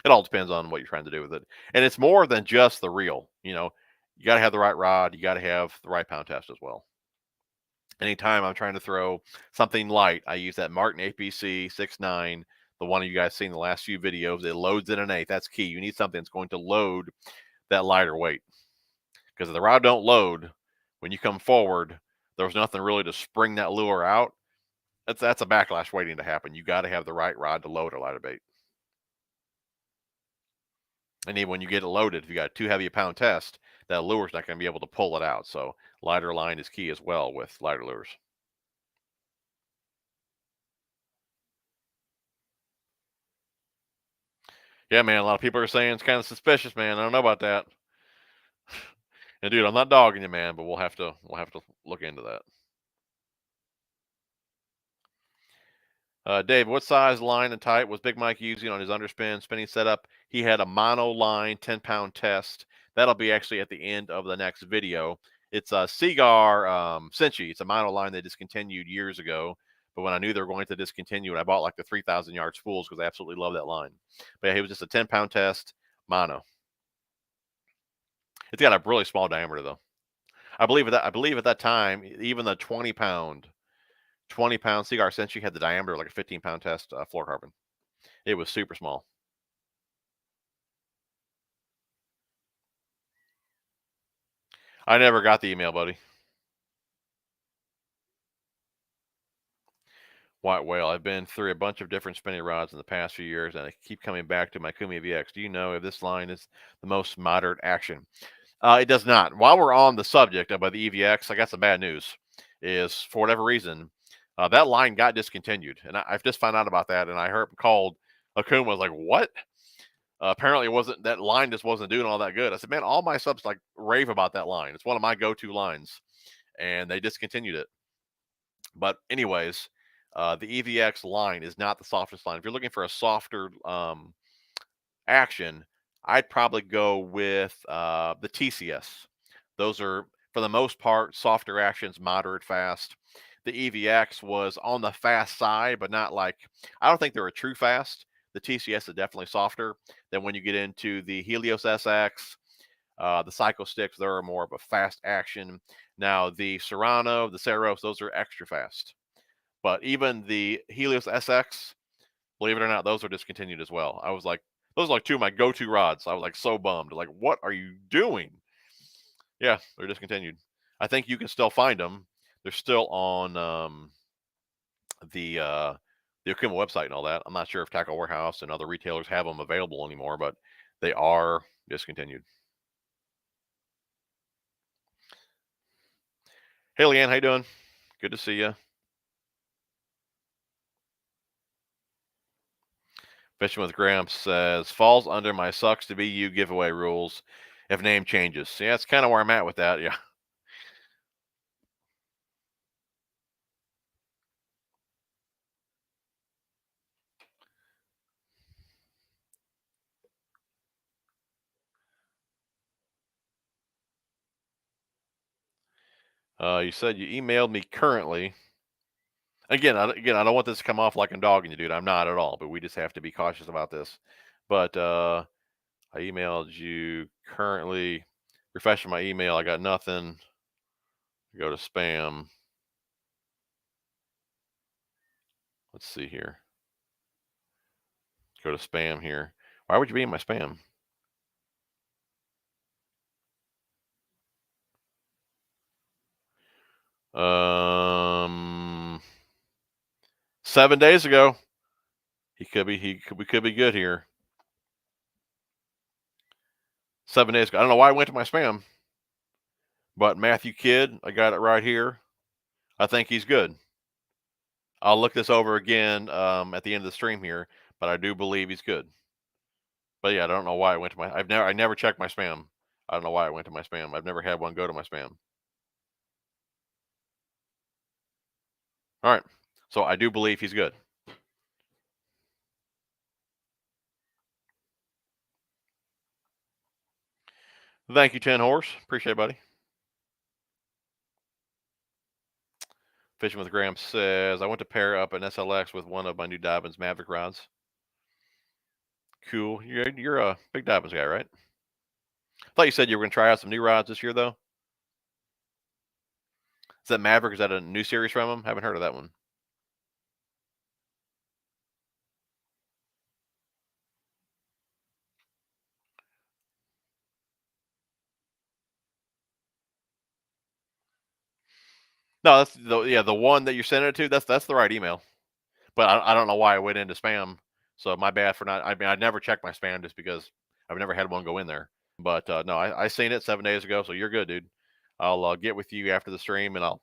A: It all depends on what you're trying to do with it. And it's more than just the reel. You know, you got to have the right rod. You got to have the right pound test as well. Anytime I'm trying to throw something light, I use that Martin APC 6.9, the one you guys seen the last few videos. It loads in an 1/8. That's key. You need something that's going to load that lighter weight. Because if the rod don't load, when you come forward, there's nothing really to spring that lure out. That's a backlash waiting to happen. You got to have the right rod to load a lighter bait. And even when you get it loaded, if you got too heavy a pound test, that lure's not going to be able to pull it out. So lighter line is key as well with lighter lures. Yeah, man, a lot of people are saying it's kind of suspicious, man. I don't know about that. And dude, I'm not dogging you, man, but we'll have to look into that. Dave, what size line and type was Big Mike using on his underspin spinning setup? He had a mono line 10-pound test. That'll be actually at the end of the next video. It's a Seagar Cinchi. It's a mono line they discontinued years ago. But when I knew they were going to discontinue it, I bought like the 3,000 yard spools because I absolutely love that line. But yeah, it was just a 10-pound test, mono. It's got a really small diameter though. I believe at that time, even the 20-pound Seagar Cinchi had the diameter like a 15-pound test fluorocarbon. It was super small. I never got the email, buddy. White whale. I've been through a bunch of different spinning rods in the past few years, and I keep coming back to my Kumi VX. Do you know if this line is the most moderate action? It does not. While we're on the subject about the EVX, I got some bad news. Is for whatever reason, That line got discontinued, and I've just found out about that. And I heard called Akuma, was like, "What?" Apparently, it wasn't, that line just wasn't doing all that good. I said, "Man, all my subs like rave about that line. It's one of my go-to lines," and they discontinued it. But anyways, the EVX line is not the softest line. If you're looking for a softer action, I'd probably go with the TCS. Those are, for the most part, softer actions, moderate fast. The EVX was on the fast side, but not like, I don't think they're a true fast. The TCS is definitely softer than when you get into the Helios SX, the Psycho Sticks. They're more of a fast action. Now, the Serrano, the Ceros, those are extra fast. But even the Helios SX, believe it or not, those are discontinued as well. I was like, those are like two of my go-to rods. I was like so bummed. Like, what are you doing? Yeah, they're discontinued. I think you can still find them. They're still on the Okuma website and all that. I'm not sure if Tackle Warehouse and other retailers have them available anymore, but they are discontinued. Hey, Leanne, how you doing? Good to see you. Fishing with Gramps says, falls under my sucks to be you giveaway rules if name changes. Yeah, that's kind of where I'm at with that. Yeah. You said you emailed me currently. Again, I don't want this to come off like I'm dogging you, dude. I'm not at all, but we just have to be cautious about this. But I emailed you currently. Refreshing my email, I got nothing. Go to spam. Let's see here. Go to spam here. Why would you be in my spam? Um, 7 days ago. We could be good here. 7 days ago. I don't know why I went to my spam, but Matthew Kidd, I got it right here. I think he's good. I'll look this over again at the end of the stream here, but I do believe he's good. But yeah, I don't know why I went to my. I never checked my spam. I don't know why I went to my spam. I've never had one go to my spam. All right, so I do believe he's good. Thank you, 10 Horse. Appreciate it, buddy. Fishing with Gramps says, I went to pair up an SLX with one of my new Dobyns Maverick rods. Cool. You're a big Dobyns guy, right? I thought you said you were going to try out some new rods this year, though. Is that Maverick? Is that a new series from him? Haven't heard of that one. No, that's the one that you're sending it to. That's the right email. But I don't know why I went into spam. So my bad for not. I mean, I never checked my spam just because I've never had one go in there. But no, I seen it 7 days ago. So you're good, dude. I'll get with you after the stream, and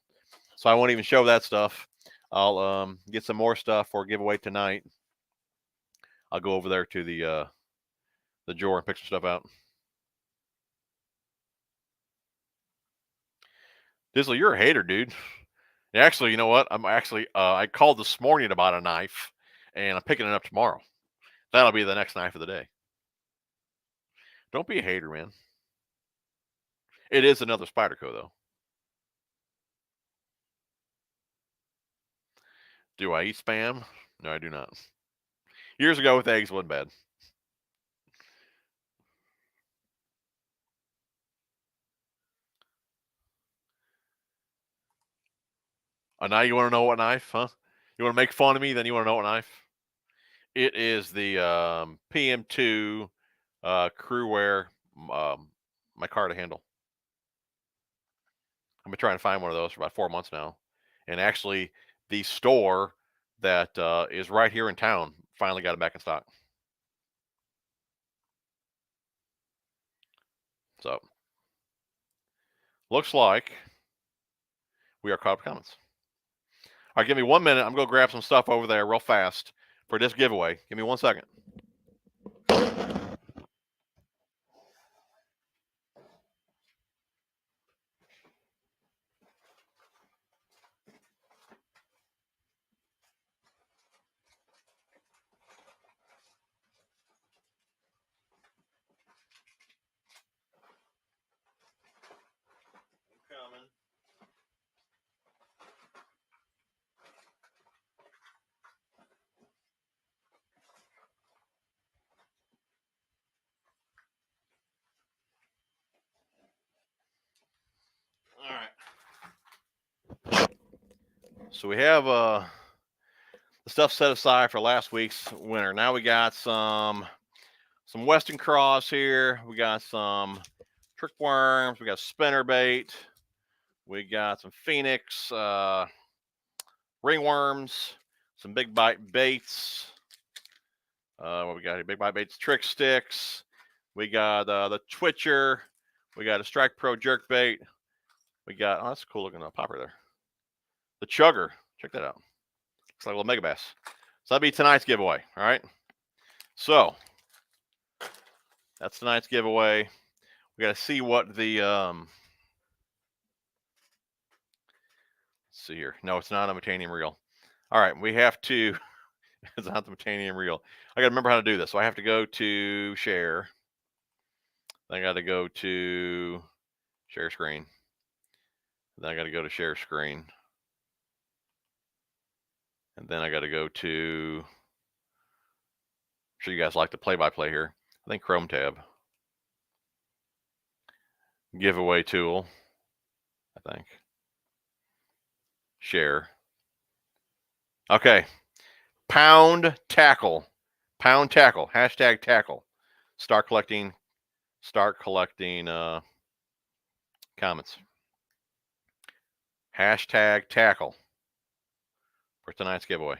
A: so I won't even show that stuff. I'll get some more stuff for a giveaway tonight. I'll go over there to the drawer and pick some stuff out. Dizzle, you're a hater, dude. Actually, you know what? I'm actually I called this morning about a knife, and I'm picking it up tomorrow. That'll be the next knife of the day. Don't be a hater, man. It is another Spyderco, though. Do I eat spam? No, I do not. Years ago with eggs wasn't bad. Now you want to know what knife, huh? You want to make fun of me, then you want to know what knife? It is the PM2 Crewwear micarta handle. I've been trying to find one of those for about 4 months now. And actually, the store that is right here in town finally got it back in stock. So, looks like we are caught up comments. All right, give me 1 minute. I'm going to grab some stuff over there real fast for this giveaway. Give me 1 second. Coming. All right. So we have the stuff set aside for last week's winner. Now we got some Western Cross here. We got some trick worms. We got spinner bait. We got some Phoenix ringworms. Some big bite baits. What we got here? Big bite baits, trick sticks. We got the Twitcher. We got a Strike Pro jerk bait. We got, oh, that's a cool looking popper there. The Chugger. Check that out. Looks like a little mega bass. So that'll be tonight's giveaway. All right. So that's tonight's giveaway. We got to see what the let's see here. No, it's not a metanium reel. All right, we have to. It's not the metanium reel. I got to remember how to do this. So I have to go to share. Then I got to go to share screen. Then I got to go to share screen. And then I got to go to. I'm sure you guys like the play-by-play here. I think Chrome tab. Giveaway tool. I think. Share. Okay. Pound tackle. Pound tackle. Hashtag tackle. Start collecting comments. Hashtag tackle for tonight's giveaway.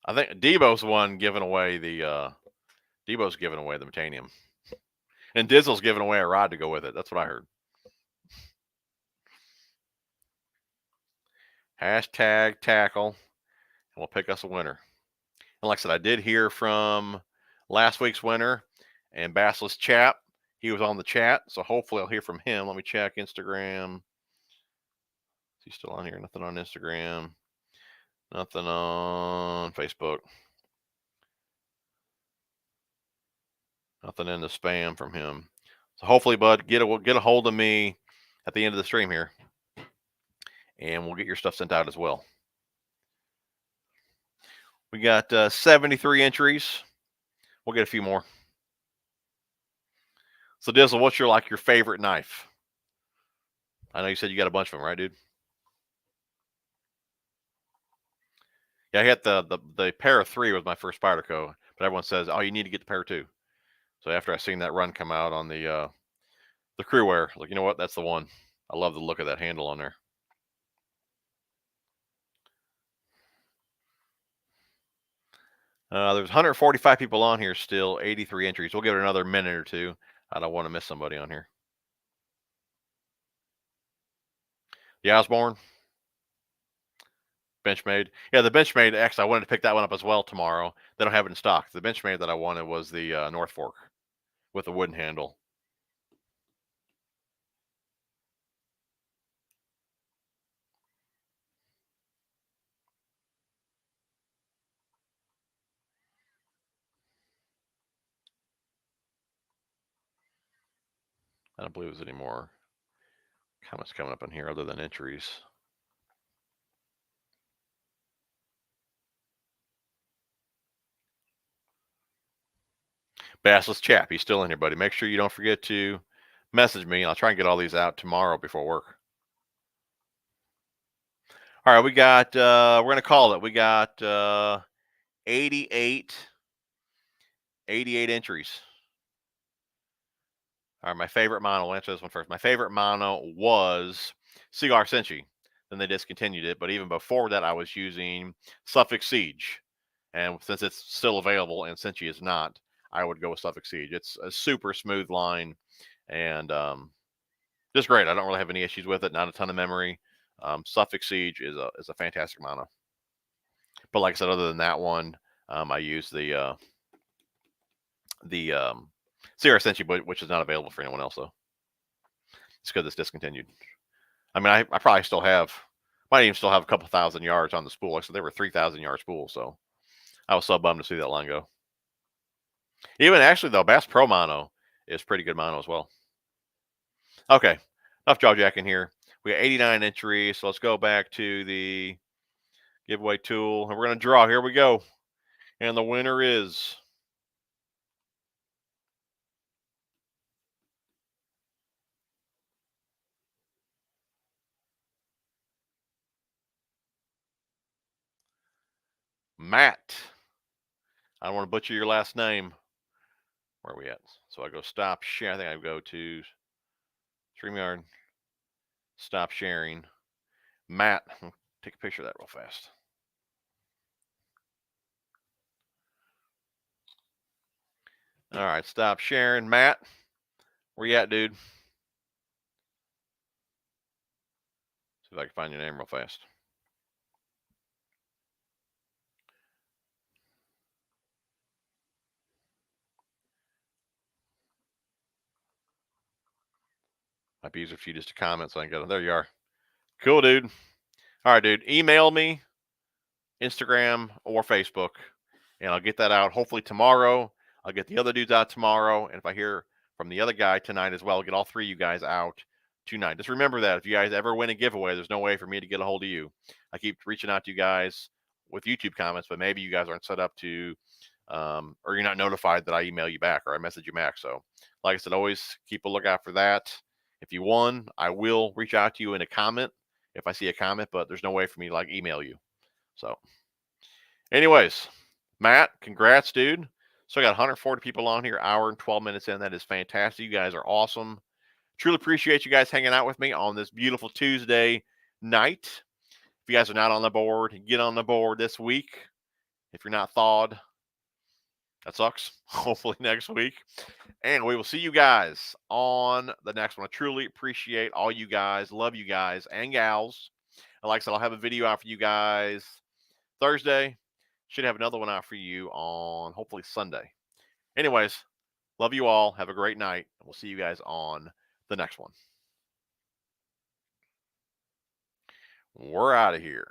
A: I think Debo's one giving away the Debo's giving away the metanium. And Dizzle's giving away a rod to go with it. That's what I heard. Hashtag tackle. And we'll pick us a winner. And like I said, I did hear from last week's winner and Bassless Chap. He was on the chat, so hopefully I'll hear from him. Let me check Instagram. Is he still on here? Nothing on Instagram. Nothing on Facebook. Nothing in the spam from him. So hopefully, bud, get a hold of me at the end of the stream here, and we'll get your stuff sent out as well. We got 73 entries. We'll get a few more. So Dizzle, what's your favorite knife? I know you said you got a bunch of them, right, dude? Yeah, I had the pair of 3 was my first Spyderco, but everyone says, oh, you need to get the pair of 2. So after I seen that run come out on the Crewwear, like, you know what? That's the one. I love the look of that handle on there. There's 145 people on here still, 83 entries. We'll give it another minute or two. I don't want to miss somebody on here. The Osborne. Benchmade. Yeah, the Benchmade X, I wanted to pick that one up as well tomorrow. They don't have it in stock. The Benchmade that I wanted was the North Fork with the wooden handle. I don't believe there's any more comments coming up in here other than entries. Bassless Chap, he's still in here, buddy. Make sure you don't forget to message me. I'll try and get all these out tomorrow before work. All right, we got, we're going to call it. We got 88 entries. All right, my favorite mono, I'll answer this one first. My favorite mono was Cigar Senshi. Then they discontinued it. But even before that, I was using Suffolk Siege. And since it's still available and Senshi is not, I would go with Suffolk Siege. It's a super smooth line and just great. I don't really have any issues with it. Not a ton of memory. Suffolk Siege is a fantastic mono. But like I said, other than that one, I use the Sierra Senshi, which is not available for anyone else though. It's because it's discontinued. I mean, I probably still have, might even still have a couple thousand yards on the spool. So they were 3,000 yard spools. So I was so bummed to see that line go. Even actually though, Bass Pro Mono is pretty good mono as well. Okay, enough jaw jacking here. We got 89 entries, so let's go back to the giveaway tool, and we're going to draw. Here we go. And the winner is Matt. I don't want to butcher your last name. Where are we at? So I go stop share. I think I go to StreamYard. Stop sharing. Matt, take a picture of that real fast. All right, stop sharing. Matt, where you at, dude? See if I can find your name real fast. Might be easier for you just to comment so I can go. There you are. Cool, dude. All right, dude. Email me, Instagram, or Facebook, and I'll get that out hopefully tomorrow. I'll get the other dudes out tomorrow. And if I hear from the other guy tonight as well, I'll get all three of you guys out tonight. Just remember that if you guys ever win a giveaway, there's no way for me to get a hold of you. I keep reaching out to you guys with YouTube comments, but maybe you guys aren't set up to, or you're not notified that I email you back or I message you back. So like I said, always keep a lookout for that. If you won, I will reach out to you in a comment if I see a comment, but there's no way for me to like email you. So anyways, Matt, congrats, dude. So I got 140 people on here, hour and 12 minutes in. That is fantastic. You guys are awesome. Truly appreciate you guys hanging out with me on this beautiful Tuesday night. If you guys are not on the board, get on the board this week. If you're not thawed, that sucks. Hopefully next week. And we will see you guys on the next one. I truly appreciate all you guys. Love you guys and gals. And like I said, I'll have a video out for you guys Thursday. Should have another one out for you on hopefully Sunday. Anyways, love you all. Have a great night. We'll see you guys on the next one. We're out of here.